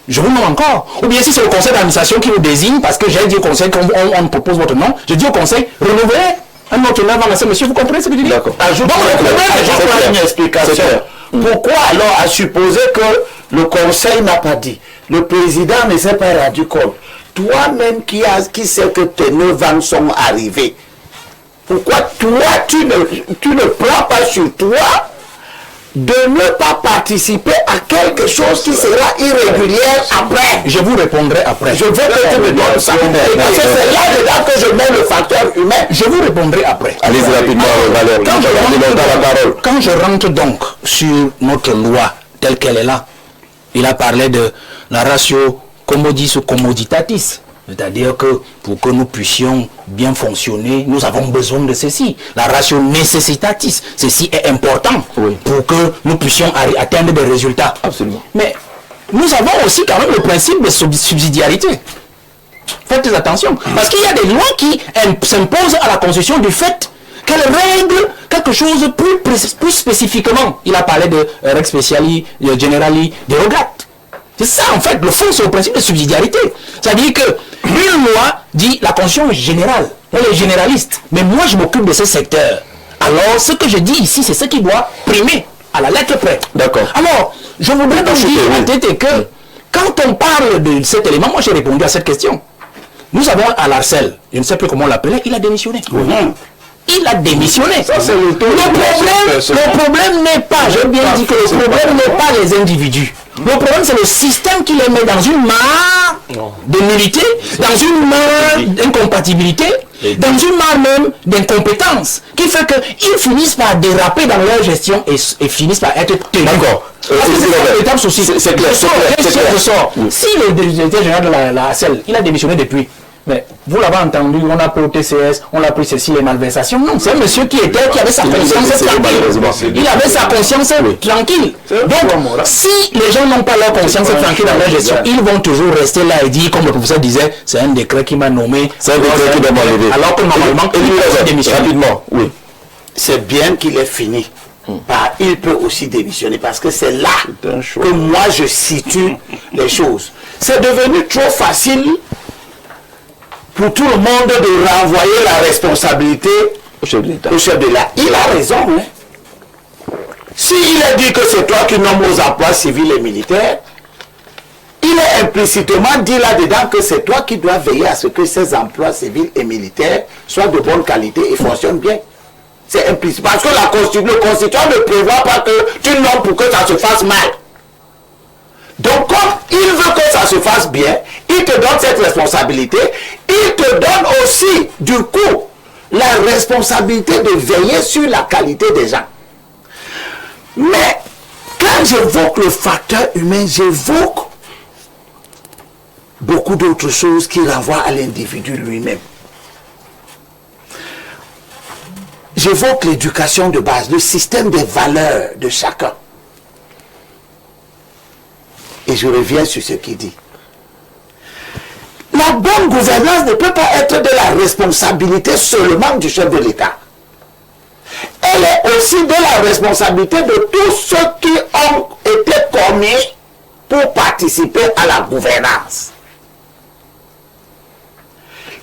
je vous nomme encore. Ou bien si c'est le conseil d'administration qui vous désigne, parce que j'ai dit au conseil qu'on propose votre nom, je dis au conseil, renouvelez un autre 9 ans à ce monsieur. Vous comprenez ce que je dis? D'accord. Ajoute une explication. Pourquoi alors à supposer que le conseil n'a pas dit, le président ne s'est pas rendu compte, toi-même qui sais que tes 9 ans sont arrivés, pourquoi toi tu ne prends pas sur toi de ne pas participer à quelque chose qui sera irrégulière après? Je vous répondrai après. Je veux que tu me donnes ça. Parce que c'est là-dedans que je mets le facteur humain. Je vous répondrai après. Allez-y rapidement, Valère. Quand je rentre donc sur notre loi telle qu'elle est là, il a parlé de la ratio commodis ou commoditatis. C'est-à-dire que pour que nous puissions bien fonctionner, nous avons besoin de ceci. La ratio necessitatis, ceci est important pour que nous puissions atteindre des résultats. Absolument. Mais nous avons aussi quand même le principe de subsidiarité. Faites attention, parce qu'il y a des lois qui s'imposent à la Constitution du fait qu'elle règle quelque chose plus spécifiquement. Il a parlé de Rex Speciali, Generali, Derogat. C'est ça en fait, le fond c'est le principe de subsidiarité. C'est-à-dire que une loi dit la Constitution est générale, elle est généraliste, mais moi je m'occupe de ce secteur. Alors ce que je dis ici, c'est ce qui doit primer à la lettre près. D'accord. Alors, je voudrais donc dire à tête que quand on parle de cet élément, moi j'ai répondu à cette question. Nous avons à l'Arcel, je ne sais plus comment on l'appelait, il a démissionné. Il a démissionné. Ça, c'est le problème n'est pas, j'ai bien dit que le problème n'est pas les individus. Le problème, c'est le système qui les met dans une mare de nullité, dans une mare d'incompatibilité, dans une mare même d'incompétence, qui fait qu'ils finissent par déraper dans leur gestion et finissent par être tenus. D'accord. C'est clair. Si le directeur général de la ACEL, il a démissionné depuis. Mais vous l'avez entendu, on a pris au TCS, on a pris ceci, les malversations. Non, c'est un monsieur qui avait sa conscience tranquille. Il avait sa conscience tranquille. Donc, si les gens n'ont pas leur conscience tranquille dans leur gestion, ils vont toujours rester là et dire, comme le professeur disait, c'est un décret qui m'a nommé. C'est un décret qui m'a enlevé. Alors que normalement, il peut démissionner. Rapidement, oui. C'est bien qu'il ait fini. Il peut aussi démissionner parce que c'est là que moi je situe les choses. C'est devenu trop facile pour tout le monde de renvoyer la responsabilité au chef de l'État. Il a raison. S'il a dit que c'est toi qui nommes aux emplois civils et militaires, il est implicitement dit là-dedans que c'est toi qui dois veiller à ce que ces emplois civils et militaires soient de bonne qualité et fonctionnent bien. C'est implicite. Parce que le Constitution ne prévoit pas que tu nommes pour que ça se fasse mal. Donc, comme il veut que ça se fasse bien, il te donne cette responsabilité, il te donne aussi, du coup, la responsabilité de veiller sur la qualité des gens. Mais, quand j'évoque le facteur humain, j'évoque beaucoup d'autres choses qui renvoient à l'individu lui-même. j'évoque l'éducation de base, le système des valeurs de chacun. Et je reviens sur ce qu'il dit. La bonne gouvernance ne peut pas être de la responsabilité seulement du chef de l'État. Elle est aussi de la responsabilité de tous ceux qui ont été commis pour participer à la gouvernance.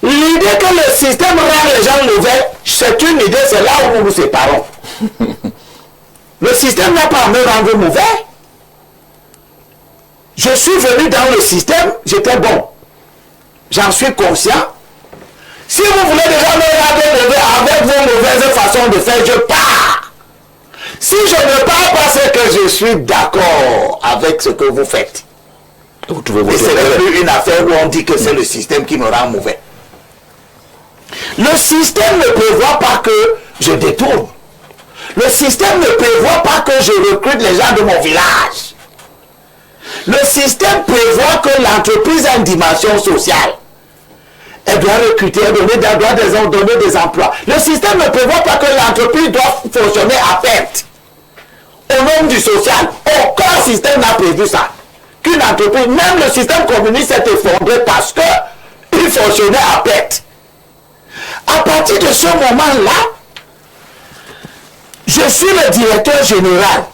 L'idée que le système rend les gens mauvais, c'est une idée, c'est là où nous nous séparons. Le système n'a pas à me rendre mauvais. Je suis venu dans le système, j'étais bon. J'en suis conscient. Si vous voulez déjà me rendre mauvais avec vos mauvaises façons de faire, je pars. Si je ne pars pas, c'est que je suis d'accord avec ce que vous faites. Vous pouvez Et ce n'est plus une affaire où on dit que c'est le système qui me rend mauvais. Le système ne prévoit pas que je détourne. Le système ne prévoit pas que je recrute les gens de mon village. Le système prévoit que l'entreprise a une dimension sociale. Elle doit recruter, elle doit donner des emplois. Le système ne prévoit pas que l'entreprise doit fonctionner à perte. Au nom du social, aucun système n'a prévu ça. Qu'une entreprise, même le système communiste s'est effondré parce qu'il fonctionnait à perte. À partir de ce moment-là, je suis le directeur général.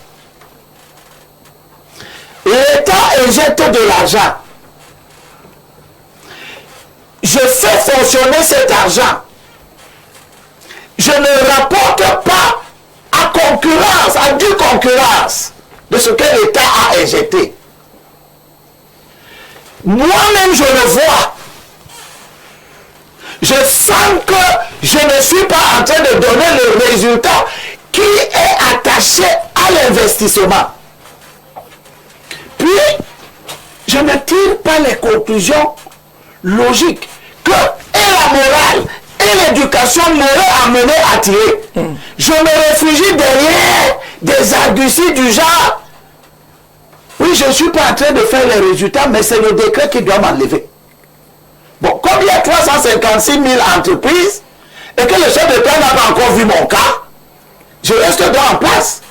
L'État injecte de l'argent. Je fais fonctionner cet argent. Je ne rapporte pas à due concurrence de ce que l'État a injecté. Moi-même, je le vois. Je sens que je ne suis pas en train de donner le résultat qui est attaché à l'investissement. Puis, je ne tire pas les conclusions logiques que et la morale et l'éducation m'auraient amené à tirer. Je me réfugie derrière des arguties du genre. Oui, je ne suis pas en train de faire les résultats, mais c'est le décret qui doit m'enlever. Bon, comme il y a 356 000 entreprises et que le chef d'État n'a pas encore vu mon cas, je reste donc en place.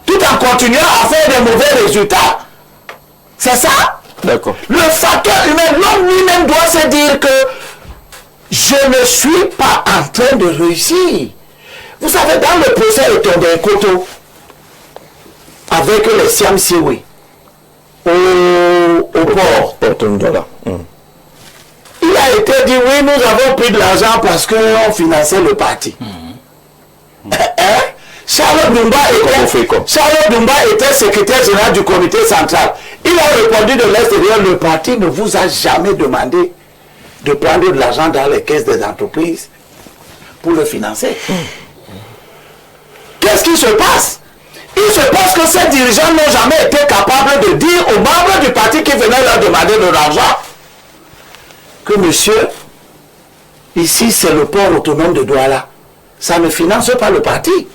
Tout en continuant à faire des mauvais résultats. C'est ça? D'accord. Le facteur humain, l'homme lui-même doit se dire que je ne suis pas en train de réussir. Vous savez, dans le procès Etondo-Ekoto, avec les Siam Siwe, au port, il a été dit, oui, nous avons pris de l'argent parce qu'on finançait le parti. Charles Dumba était secrétaire général du comité central. Il a répondu de l'extérieur, le parti ne vous a jamais demandé de prendre de l'argent dans les caisses des entreprises pour le financer. Qu'est-ce qui se passe? Il se passe que ces dirigeants n'ont jamais été capables de dire aux membres du parti qui venaient leur demander de l'argent que monsieur, ici c'est le port autonome de Douala. Ça ne finance pas le parti.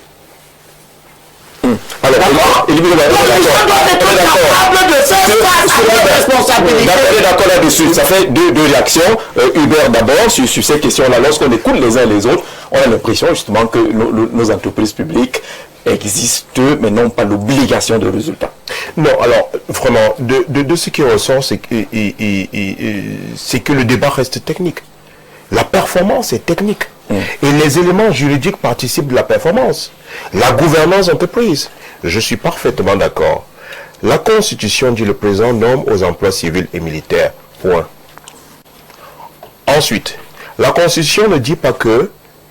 Alors, les gens doivent être capables de faire face à leurs responsabilités. D'accord là-dessus. Ça fait deux réactions. Hubert d'abord, sur ces questions-là, lorsqu'on écoute les uns les autres, on a l'impression justement que nos entreprises publiques existent, mais n'ont pas l'obligation de résultat. Non, alors, vraiment, de ce qui ressort, c'est que le débat reste technique. La performance est technique. Et les éléments juridiques participent de la performance. La gouvernance d'entreprise, je suis parfaitement d'accord. La Constitution dit le président nomme aux emplois civils et militaires. Point. Ensuite, la Constitution ne dit pas que,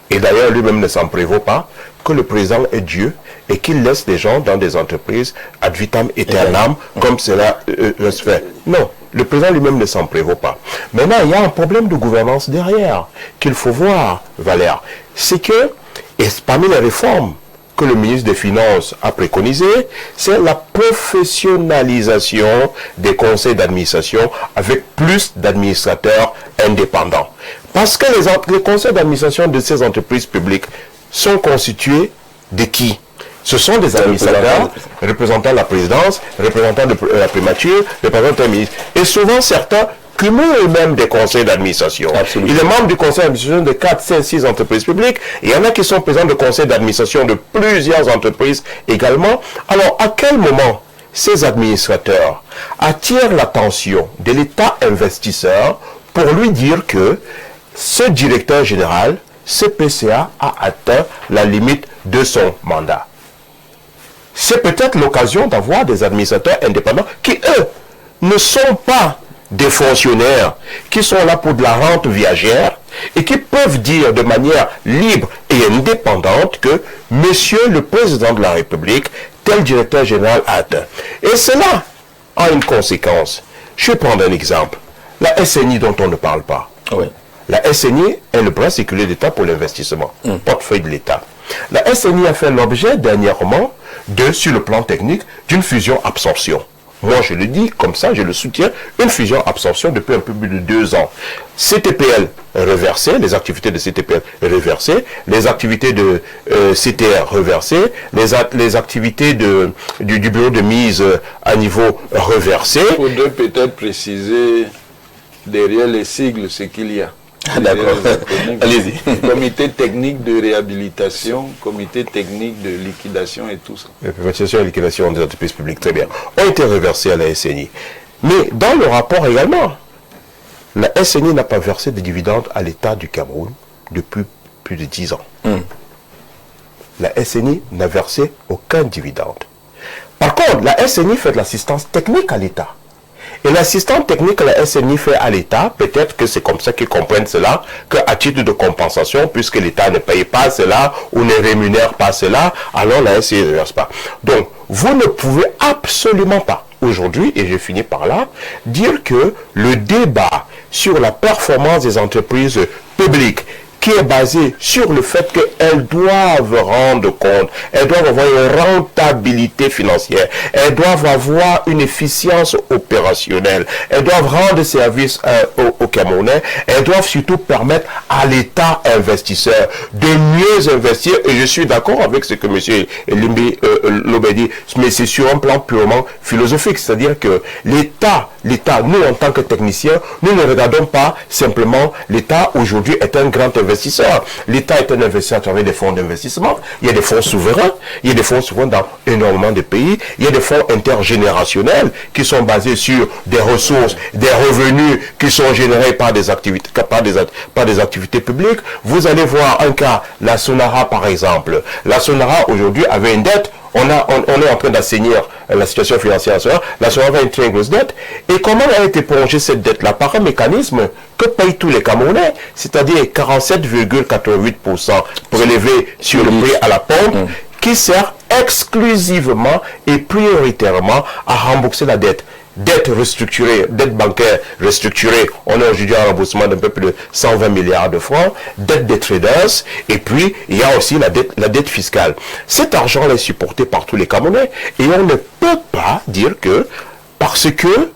et d'ailleurs lui-même ne s'en prévaut pas, que le président est Dieu et qu'il laisse des gens dans des entreprises ad vitam aeternam comme cela se fait. Non, le président lui-même ne s'en prévaut pas. Maintenant, il y a un problème de gouvernance derrière qu'il faut voir, Valère. C'est que, et parmi les réformes que le ministre des Finances a préconisées, c'est la professionnalisation des conseils d'administration avec plus d'administrateurs indépendants. Parce que les conseils d'administration de ces entreprises publiques sont constitués de qui? Ce sont des administrateurs représentant la présidence, représentant de la primature, représentant le ministre. Et souvent, certains cumule même des conseils d'administration. Il est membre du conseil d'administration de 4, 5, 6 entreprises publiques. Il y en a qui sont présents du conseil d'administration de plusieurs entreprises également. Alors, à quel moment ces administrateurs attirent l'attention de l'État investisseur pour lui dire que ce directeur général, ce PCA, a atteint la limite de son mandat? C'est peut-être l'occasion d'avoir des administrateurs indépendants qui, eux, ne sont pas des fonctionnaires, qui sont là pour de la rente viagère et qui peuvent dire de manière libre et indépendante que Monsieur le Président de la République, tel directeur général a atteint. Et cela a une conséquence. Je vais prendre un exemple. La SNI dont on ne parle pas. Oui. La SNI est le bras séculaire d'État pour l'investissement, portefeuille de l'État. La SNI a fait l'objet dernièrement sur le plan technique, d'une fusion-absorption. Moi, je le dis comme ça, je le soutiens, une fusion-absorption depuis un peu plus de 2 ans. CTPL reversé, les activités de CTPL reversées, les activités de CTR reversées, les activités du bureau de mise à niveau reversées. Il faudrait peut-être préciser derrière les sigles ce qu'il y a. Ah, d'accord. Allez-y. Comité technique de réhabilitation, comité technique de liquidation et tout ça. La privatisation et liquidation des entreprises publiques, très bien, ont été reversés à la SNI. Mais dans le rapport également, la SNI n'a pas versé de dividendes à l'État du Cameroun depuis plus de 10 ans. La SNI n'a versé aucun dividende. Par contre, la SNI fait de l'assistance technique à l'État. Et l'assistance technique que la SNI fait à l'État, peut-être que c'est comme ça qu'ils comprennent cela, qu'à titre de compensation, puisque l'État ne paye pas cela ou ne rémunère pas cela, alors la SNI ne verse pas. Donc, vous ne pouvez absolument pas, aujourd'hui, et je finis par là, dire que le débat sur la performance des entreprises publiques, qui est basé sur le fait qu'elles doivent rendre compte, elles doivent avoir une rentabilité financière, elles doivent avoir une efficience opérationnelle, elles doivent rendre service aux Camerounais, elles doivent surtout permettre à l'État investisseur de mieux investir, et je suis d'accord avec ce que M. Limbi Lobé dit, mais c'est sur un plan purement philosophique, c'est-à-dire que l'État, nous en tant que techniciens, nous ne regardons pas simplement l'État aujourd'hui est un grand investisseur. L'État est un investisseur à travers des fonds d'investissement. Il y a des fonds souverains. Il y a des fonds souverains dans énormément de pays. Il y a des fonds intergénérationnels qui sont basés sur des ressources, des revenus qui sont générés par des activités, par des activités publiques. Vous allez voir un cas, la Sonara par exemple. La Sonara aujourd'hui avait une dette. On est en train d'assainir la situation financière nationale. La Sonara a une très grosse dette. Et comment a été prolongée cette dette-là? Par un mécanisme que payent tous les Camerounais, c'est-à-dire 47,88% prélevé sur le prix à la pompe, qui sert exclusivement et prioritairement à rembourser la dette. Dette restructurée, dette bancaire restructurée, on a aujourd'hui un remboursement d'un peu plus de 120 milliards de francs, dette des traders, et puis il y a aussi la dette fiscale. Cet argent est supporté par tous les Camerounais, et on ne peut pas dire que, parce que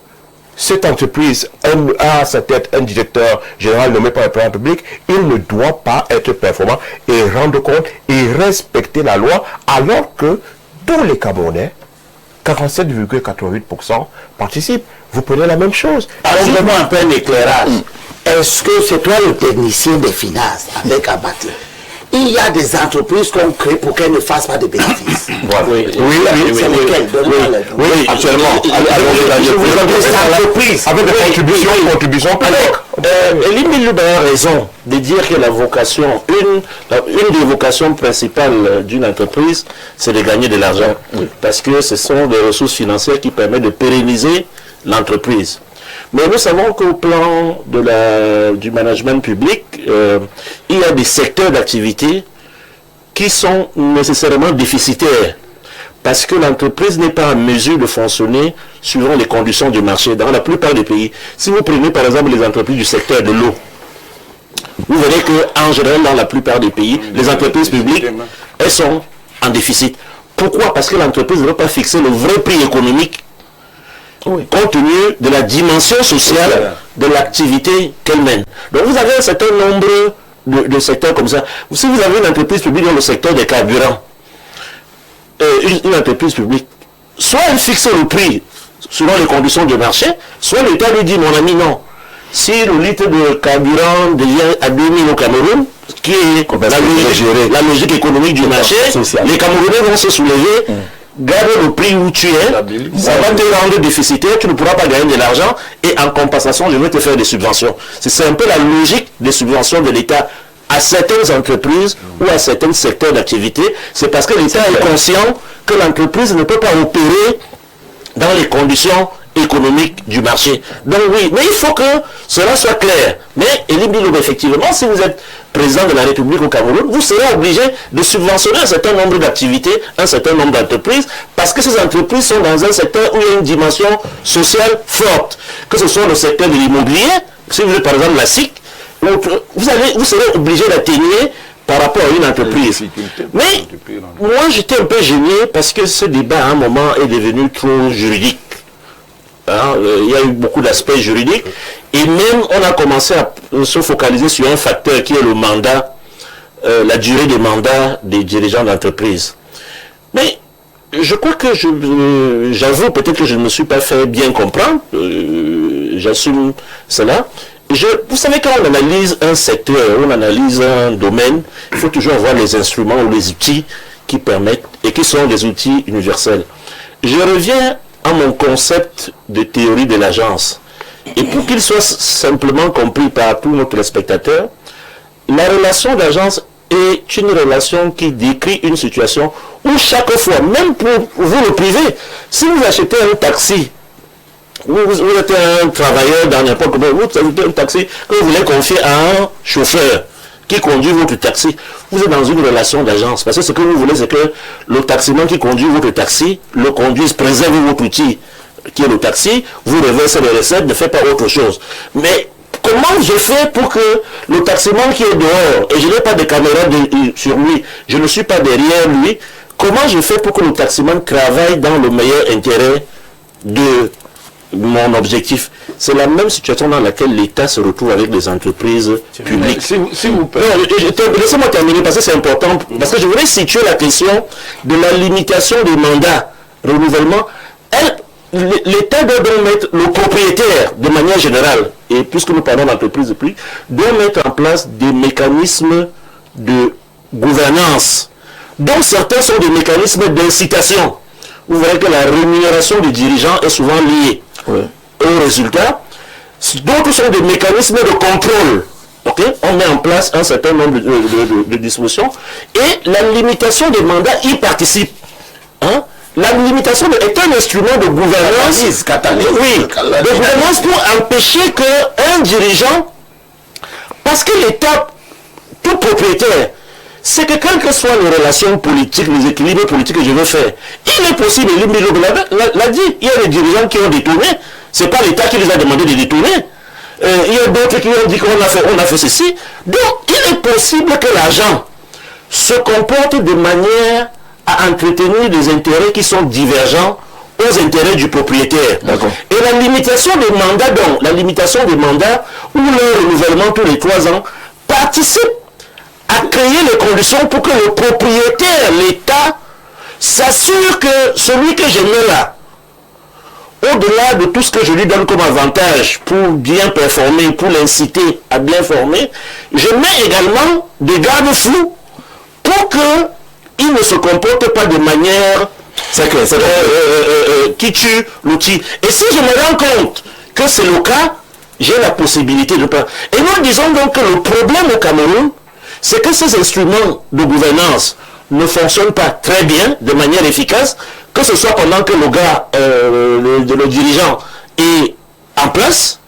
cette entreprise a à sa tête un directeur général nommé par le président de la République, il ne doit pas être performant et rendre compte et respecter la loi, alors que tous les Camerounais, 47,88% participent. Vous prenez la même chose. Alors, vraiment un peu un éclairage. Est-ce que c'est toi le technicien des finances avec Abaté? Il y a des entreprises qu'on crée pour qu'elles ne fassent pas de bénéfices. Voilà. Oui, actuellement. Avec des contributions publiques. Elie Lubin a raison de dire que la vocation, une des vocations principales d'une entreprise, c'est de gagner de l'argent. Parce que ce sont des ressources financières qui permettent de pérenniser l'entreprise. Mais nous savons qu'au plan du management public, il y a des secteurs d'activité qui sont nécessairement déficitaires. Parce que l'entreprise n'est pas en mesure de fonctionner suivant les conditions du marché dans la plupart des pays. Si vous prenez par exemple les entreprises du secteur de l'eau, vous verrez qu'en général dans la plupart des pays, les entreprises publiques, elles sont en déficit. Pourquoi? Parce que l'entreprise ne veut pas fixer le vrai prix économique compte tenu de la dimension sociale de l'activité qu'elle mène. Donc vous avez un certain nombre de secteurs comme ça. Si vous avez une entreprise publique dans le secteur des carburants, une entreprise publique, soit elle fixe le prix selon les conditions du marché, soit l'État lui dit, mon ami, non, si le litre de carburant devient à 2000 au Cameroun, qui est la logique économique du marché, les Camerounais vont se soulever, garder le prix où tu es, ça va te rendre déficitaire, tu ne pourras pas gagner de l'argent, et en compensation, je vais te faire des subventions. C'est un peu la logique des subventions de l'État à certaines entreprises ou à certains secteurs d'activité. C'est parce que l'État est conscient que l'entreprise ne peut pas opérer dans les conditions économiques du marché. Donc oui, mais il faut que cela soit clair. Mais Elie Biloba, effectivement, si vous êtes président de la République au Cameroun, vous serez obligé de subventionner un certain nombre d'activités, un certain nombre d'entreprises, parce que ces entreprises sont dans un secteur où il y a une dimension sociale forte. Que ce soit le secteur de l'immobilier, si vous êtes par exemple la SIC, vous serez obligé d'atténuer par rapport à une entreprise. Mais moi j'étais un peu gêné parce que ce débat à un moment est devenu trop juridique. Il y a eu beaucoup d'aspects juridiques et même on a commencé à se focaliser sur un facteur qui est le mandat, la durée des mandats des dirigeants d'entreprise. Mais je crois que j'avoue peut-être que je ne me suis pas fait bien comprendre, j'assume cela. Vous savez, quand on analyse un secteur, on analyse un domaine, il faut toujours avoir les instruments ou les outils qui permettent et qui sont des outils universels. Je reviens à mon concept de théorie de l'agence. Et pour qu'il soit simplement compris par tous nos téléspectateurs, la relation d'agence est une relation qui décrit une situation où chaque fois, même pour vous le privé, si vous achetez un taxi, vous êtes un travailleur dans n'importe quoi, vous achetez un taxi que vous voulez confier à un chauffeur qui conduit votre taxi, vous êtes dans une relation d'agence. Parce que ce que vous voulez, c'est que le taximan qui conduit votre taxi le conduise, préserve votre outil qui est le taxi, vous reversez les recettes, ne faites pas autre chose. Mais comment je fais pour que le taximan qui est dehors, et je n'ai pas de caméra sur lui, je ne suis pas derrière lui, comment je fais pour que le taximan travaille dans le meilleur intérêt de mon objectif? C'est la même situation dans laquelle l'État se retrouve avec des entreprises publiques. Si vous permettez. Laissez-moi terminer parce que c'est important, parce que je voudrais situer la question de la limitation des mandats, renouvellement. L'État doit donc mettre, le propriétaire de manière générale, et puisque nous parlons d'entreprise publique, doit mettre en place des mécanismes de gouvernance. Donc certains sont des mécanismes d'incitation. Vous verrez que la rémunération des dirigeants est souvent liée au résultat. D'autres sont des mécanismes de contrôle. On met en place un certain nombre de dispositions et la limitation des mandats y participe. La limitation est un instrument de gouvernance, de gouvernance pour empêcher qu'un dirigeant, parce que l'État, tout propriétaire, c'est que quelles que soient les relations politiques, les équilibres politiques que je veux faire, il est possible, l'a dit, il y a des dirigeants qui ont détourné, c'est pas l'État qui les a demandé de détourner. Il y a d'autres qui ont dit qu'on a fait ceci. Donc, il est possible que l'agent se comporte de manière à entretenir des intérêts qui sont divergents aux intérêts du propriétaire. Et la limitation des mandats, donc, la limitation des mandats ou leur renouvellement tous les 3 ans, participe à créer les conditions pour que le propriétaire, l'État, s'assure que celui que je mets là, au-delà de tout ce que je lui donne comme avantage pour bien performer, pour l'inciter à bien former, je mets également des garde-fous pour qu'il ne se comporte pas de manière qui tue l'outil. Et si je me rends compte que c'est le cas, j'ai la possibilité de pas. Et nous disons donc que le problème au Cameroun, c'est que ces instruments de gouvernance ne fonctionnent pas très bien, de manière efficace, que ce soit pendant que le gars, le dirigeant est en place,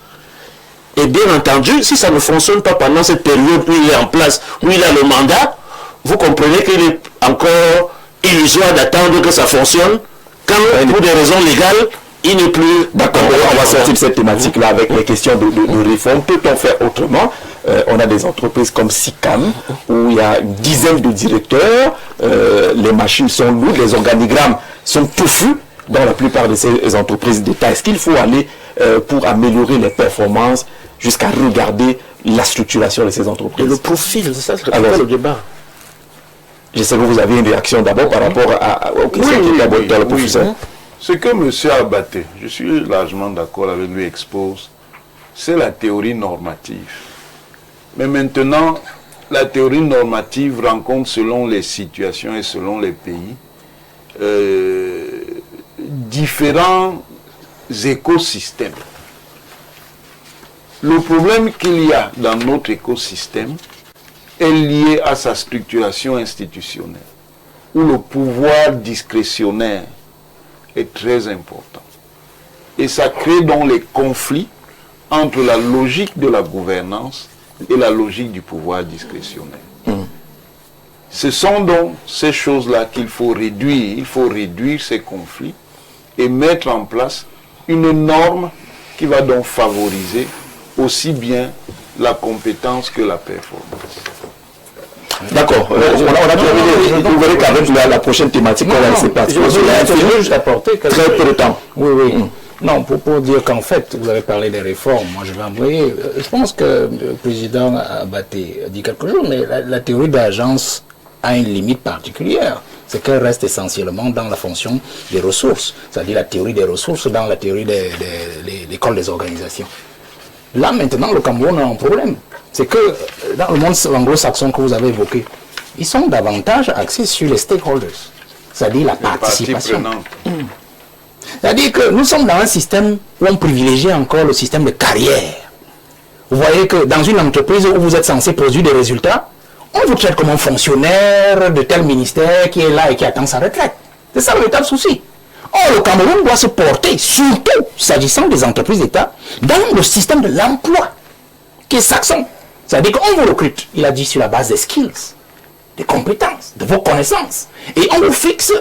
et bien entendu, si ça ne fonctionne pas pendant cette période où il est en place, où il a le mandat, vous comprenez qu'il est encore illusoire d'attendre que ça fonctionne, quand pour des raisons légales, il n'est plus... D'accord, on va sortir de cette thématique-là avec les questions de réforme. Peut-on faire autrement? On a des entreprises comme SICAM, où il y a une dizaine de directeurs, les machines sont lourdes, les organigrammes sont touffus dans la plupart de ces entreprises d'État. Est-ce qu'il faut aller pour améliorer les performances jusqu'à regarder la structuration de ces entreprises? Et le profil, c'est ça le débat. Je sais que vous avez une réaction d'abord par rapport aux questions qui étaient abordées dans le professeur. Ce que M. Abaté, je suis largement d'accord avec lui, expose, c'est la théorie normative. Mais maintenant, la théorie normative rencontre selon les situations et selon les pays différents écosystèmes. Le problème qu'il y a dans notre écosystème est lié à sa structuration institutionnelle, où le pouvoir discrétionnaire est très important. Et ça crée donc les conflits entre la logique de la gouvernance et la logique du pouvoir discrétionnaire. Ce sont donc ces choses-là qu'il faut réduire. Il faut réduire ces conflits et mettre en place une norme qui va donc favoriser aussi bien la compétence que la performance. D'accord. On a terminé. Vous verrez qu'avec la prochaine thématique, on va laisser partir. Je veux juste apporter très peu de temps. Oui. Non, pour dire qu'en fait, vous avez parlé des réformes. Moi, je vais envoyer. Je pense que le président Abaté a dit quelque chose, mais la théorie d'agence a une limite particulière. C'est qu'elle reste essentiellement dans la fonction des ressources. C'est-à-dire la théorie des ressources dans la théorie de l'école des organisations. Là, maintenant, le Cameroun a un problème. C'est que dans le monde anglo-saxon que vous avez évoqué, ils sont davantage axés sur les stakeholders, c'est-à-dire la participation. C'est-à-dire que nous sommes dans un système où on privilégie encore le système de carrière. Vous voyez que dans une entreprise où vous êtes censé produire des résultats, on vous traite comme un fonctionnaire de tel ministère qui est là et qui attend sa retraite. C'est ça le véritable souci. Or, le Cameroun doit se porter, surtout s'agissant des entreprises d'État, dans le système de l'emploi, qui est saxon. C'est-à-dire qu'on vous recrute, il a dit, sur la base des skills, des compétences, de vos connaissances. Et on vous fixe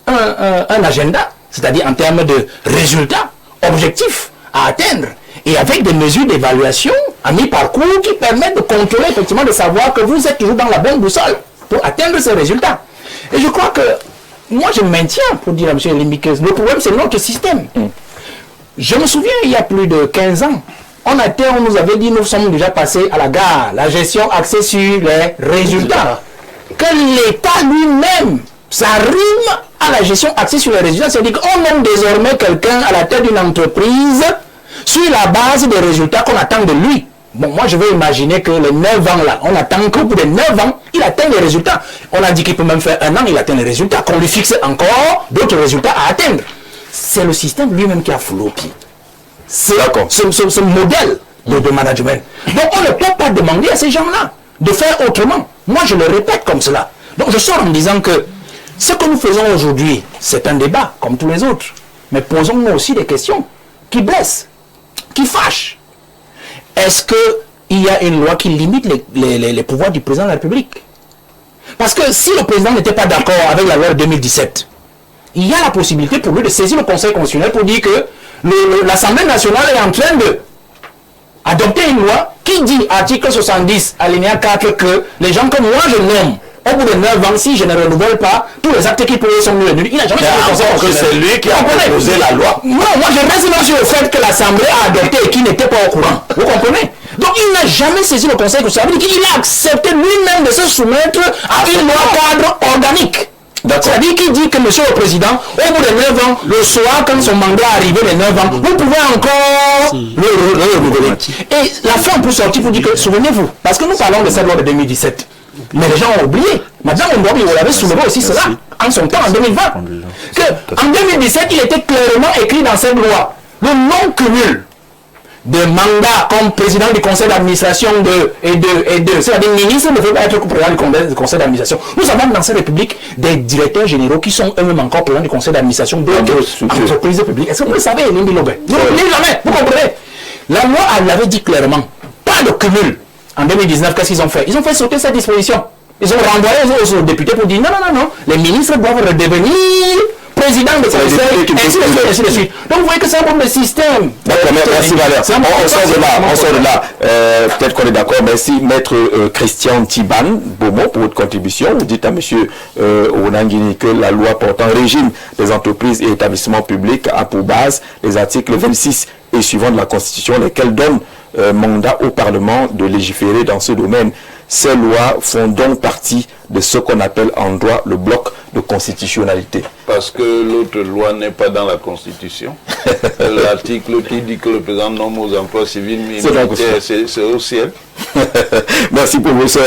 un agenda, c'est-à-dire en termes de résultats, objectifs à atteindre, et avec des mesures d'évaluation à mi-parcours qui permettent de contrôler, effectivement, de savoir que vous êtes toujours dans la bonne boussole pour atteindre ces résultats. Et je crois que, moi je maintiens, pour dire à M. Limbike, le problème c'est notre système. Je me souviens, il y a plus de 15 ans, on nous avait dit, nous sommes déjà passés à la gare, la gestion axée sur les résultats. Que l'État lui-même, ça rime à la gestion axée sur les résultats. C'est-à-dire qu'on nomme désormais quelqu'un à la tête d'une entreprise sur la base des résultats qu'on attend de lui. Bon, moi je vais imaginer que les 9 ans là, on attend que pour les 9 ans, il atteint les résultats. On a dit qu'il peut même faire 1 an, il atteint les résultats, qu'on lui fixe encore d'autres résultats à atteindre. C'est le système lui-même qui a foulé au pied. C'est ce modèle de management. Donc on ne peut pas demander à ces gens-là de faire autrement. Moi je le répète comme cela. Donc je sors en disant que ce que nous faisons aujourd'hui, c'est un débat comme tous les autres. Mais posons-nous aussi des questions qui blessent, qui fâchent. Est-ce qu'il y a une loi qui limite les pouvoirs du président de la République? Parce que si le président n'était pas d'accord avec la loi de 2017, il y a la possibilité pour lui de saisir le Conseil constitutionnel pour dire que l'Assemblée nationale est en train d'adopter une loi qui dit, article 70, alinéa 4, que les gens que moi je nomme, au bout de 9 ans, si je ne renouvelle pas, tous les actes qui pourraient sont nuls. Il n'a jamais fait le Conseil constitutionnel. C'est lui qui a proposé la loi. Non, moi je reste sur le fait que l'Assemblée a adopté et qui n'était pas au courant. Vous comprenez? Donc il n'a jamais saisi le Conseil constitutionnel. Il a accepté lui-même de se soumettre à une loi cadre organique. C'est-à-dire qu'il dit que monsieur le président, au bout de 9 ans, le soir, quand son mandat est arrivé les 9 ans, vous pouvez encore le renouveler. Et la fin peut sortir pour dire que, souvenez-vous, parce que nous parlons de cette loi de 2017, mais les gens ont oublié. Madame Ondobi, vous l'avez soulevé aussi cela, en son temps, en 2020. En 2017, il était clairement écrit dans cette loi, le non-cumul de mandat comme président du conseil d'administration c'est-à-dire ministre ne peut pas être président du conseil d'administration. Nous avons dans cette république des directeurs généraux qui sont eux-mêmes encore présidents du conseil d'administration d'autres entreprises publiques. Est-ce que vous le savez, Limbi Lobé? Vous l'oubliez jamais, vous comprenez? La loi, elle l'avait dit clairement, pas de cumul. En 2019, qu'est-ce qu'ils ont fait? Ils ont fait sauter cette disposition. Ils ont renvoyé aux députés pour dire non, les ministres doivent redevenir président de conseil, ainsi de suite. Donc vous voyez que c'est un problème de système. D'accord, merci Valère. On sort de là. Peut-être qu'on est d'accord. Merci Maître Christian Tiban Bomo pour votre contribution. Vous dites à M. Onangini que la loi portant régime des entreprises et établissements publics a pour base les articles 26 et suivants de la Constitution, lesquels donnent mandat au Parlement de légiférer dans ce domaine. Ces lois font donc partie de ce qu'on appelle en droit le bloc de constitutionnalité? Parce que l'autre loi n'est pas dans la Constitution. L'article qui dit que le président nomme aux emplois civils militaires, c'est au ciel. Merci, professeur.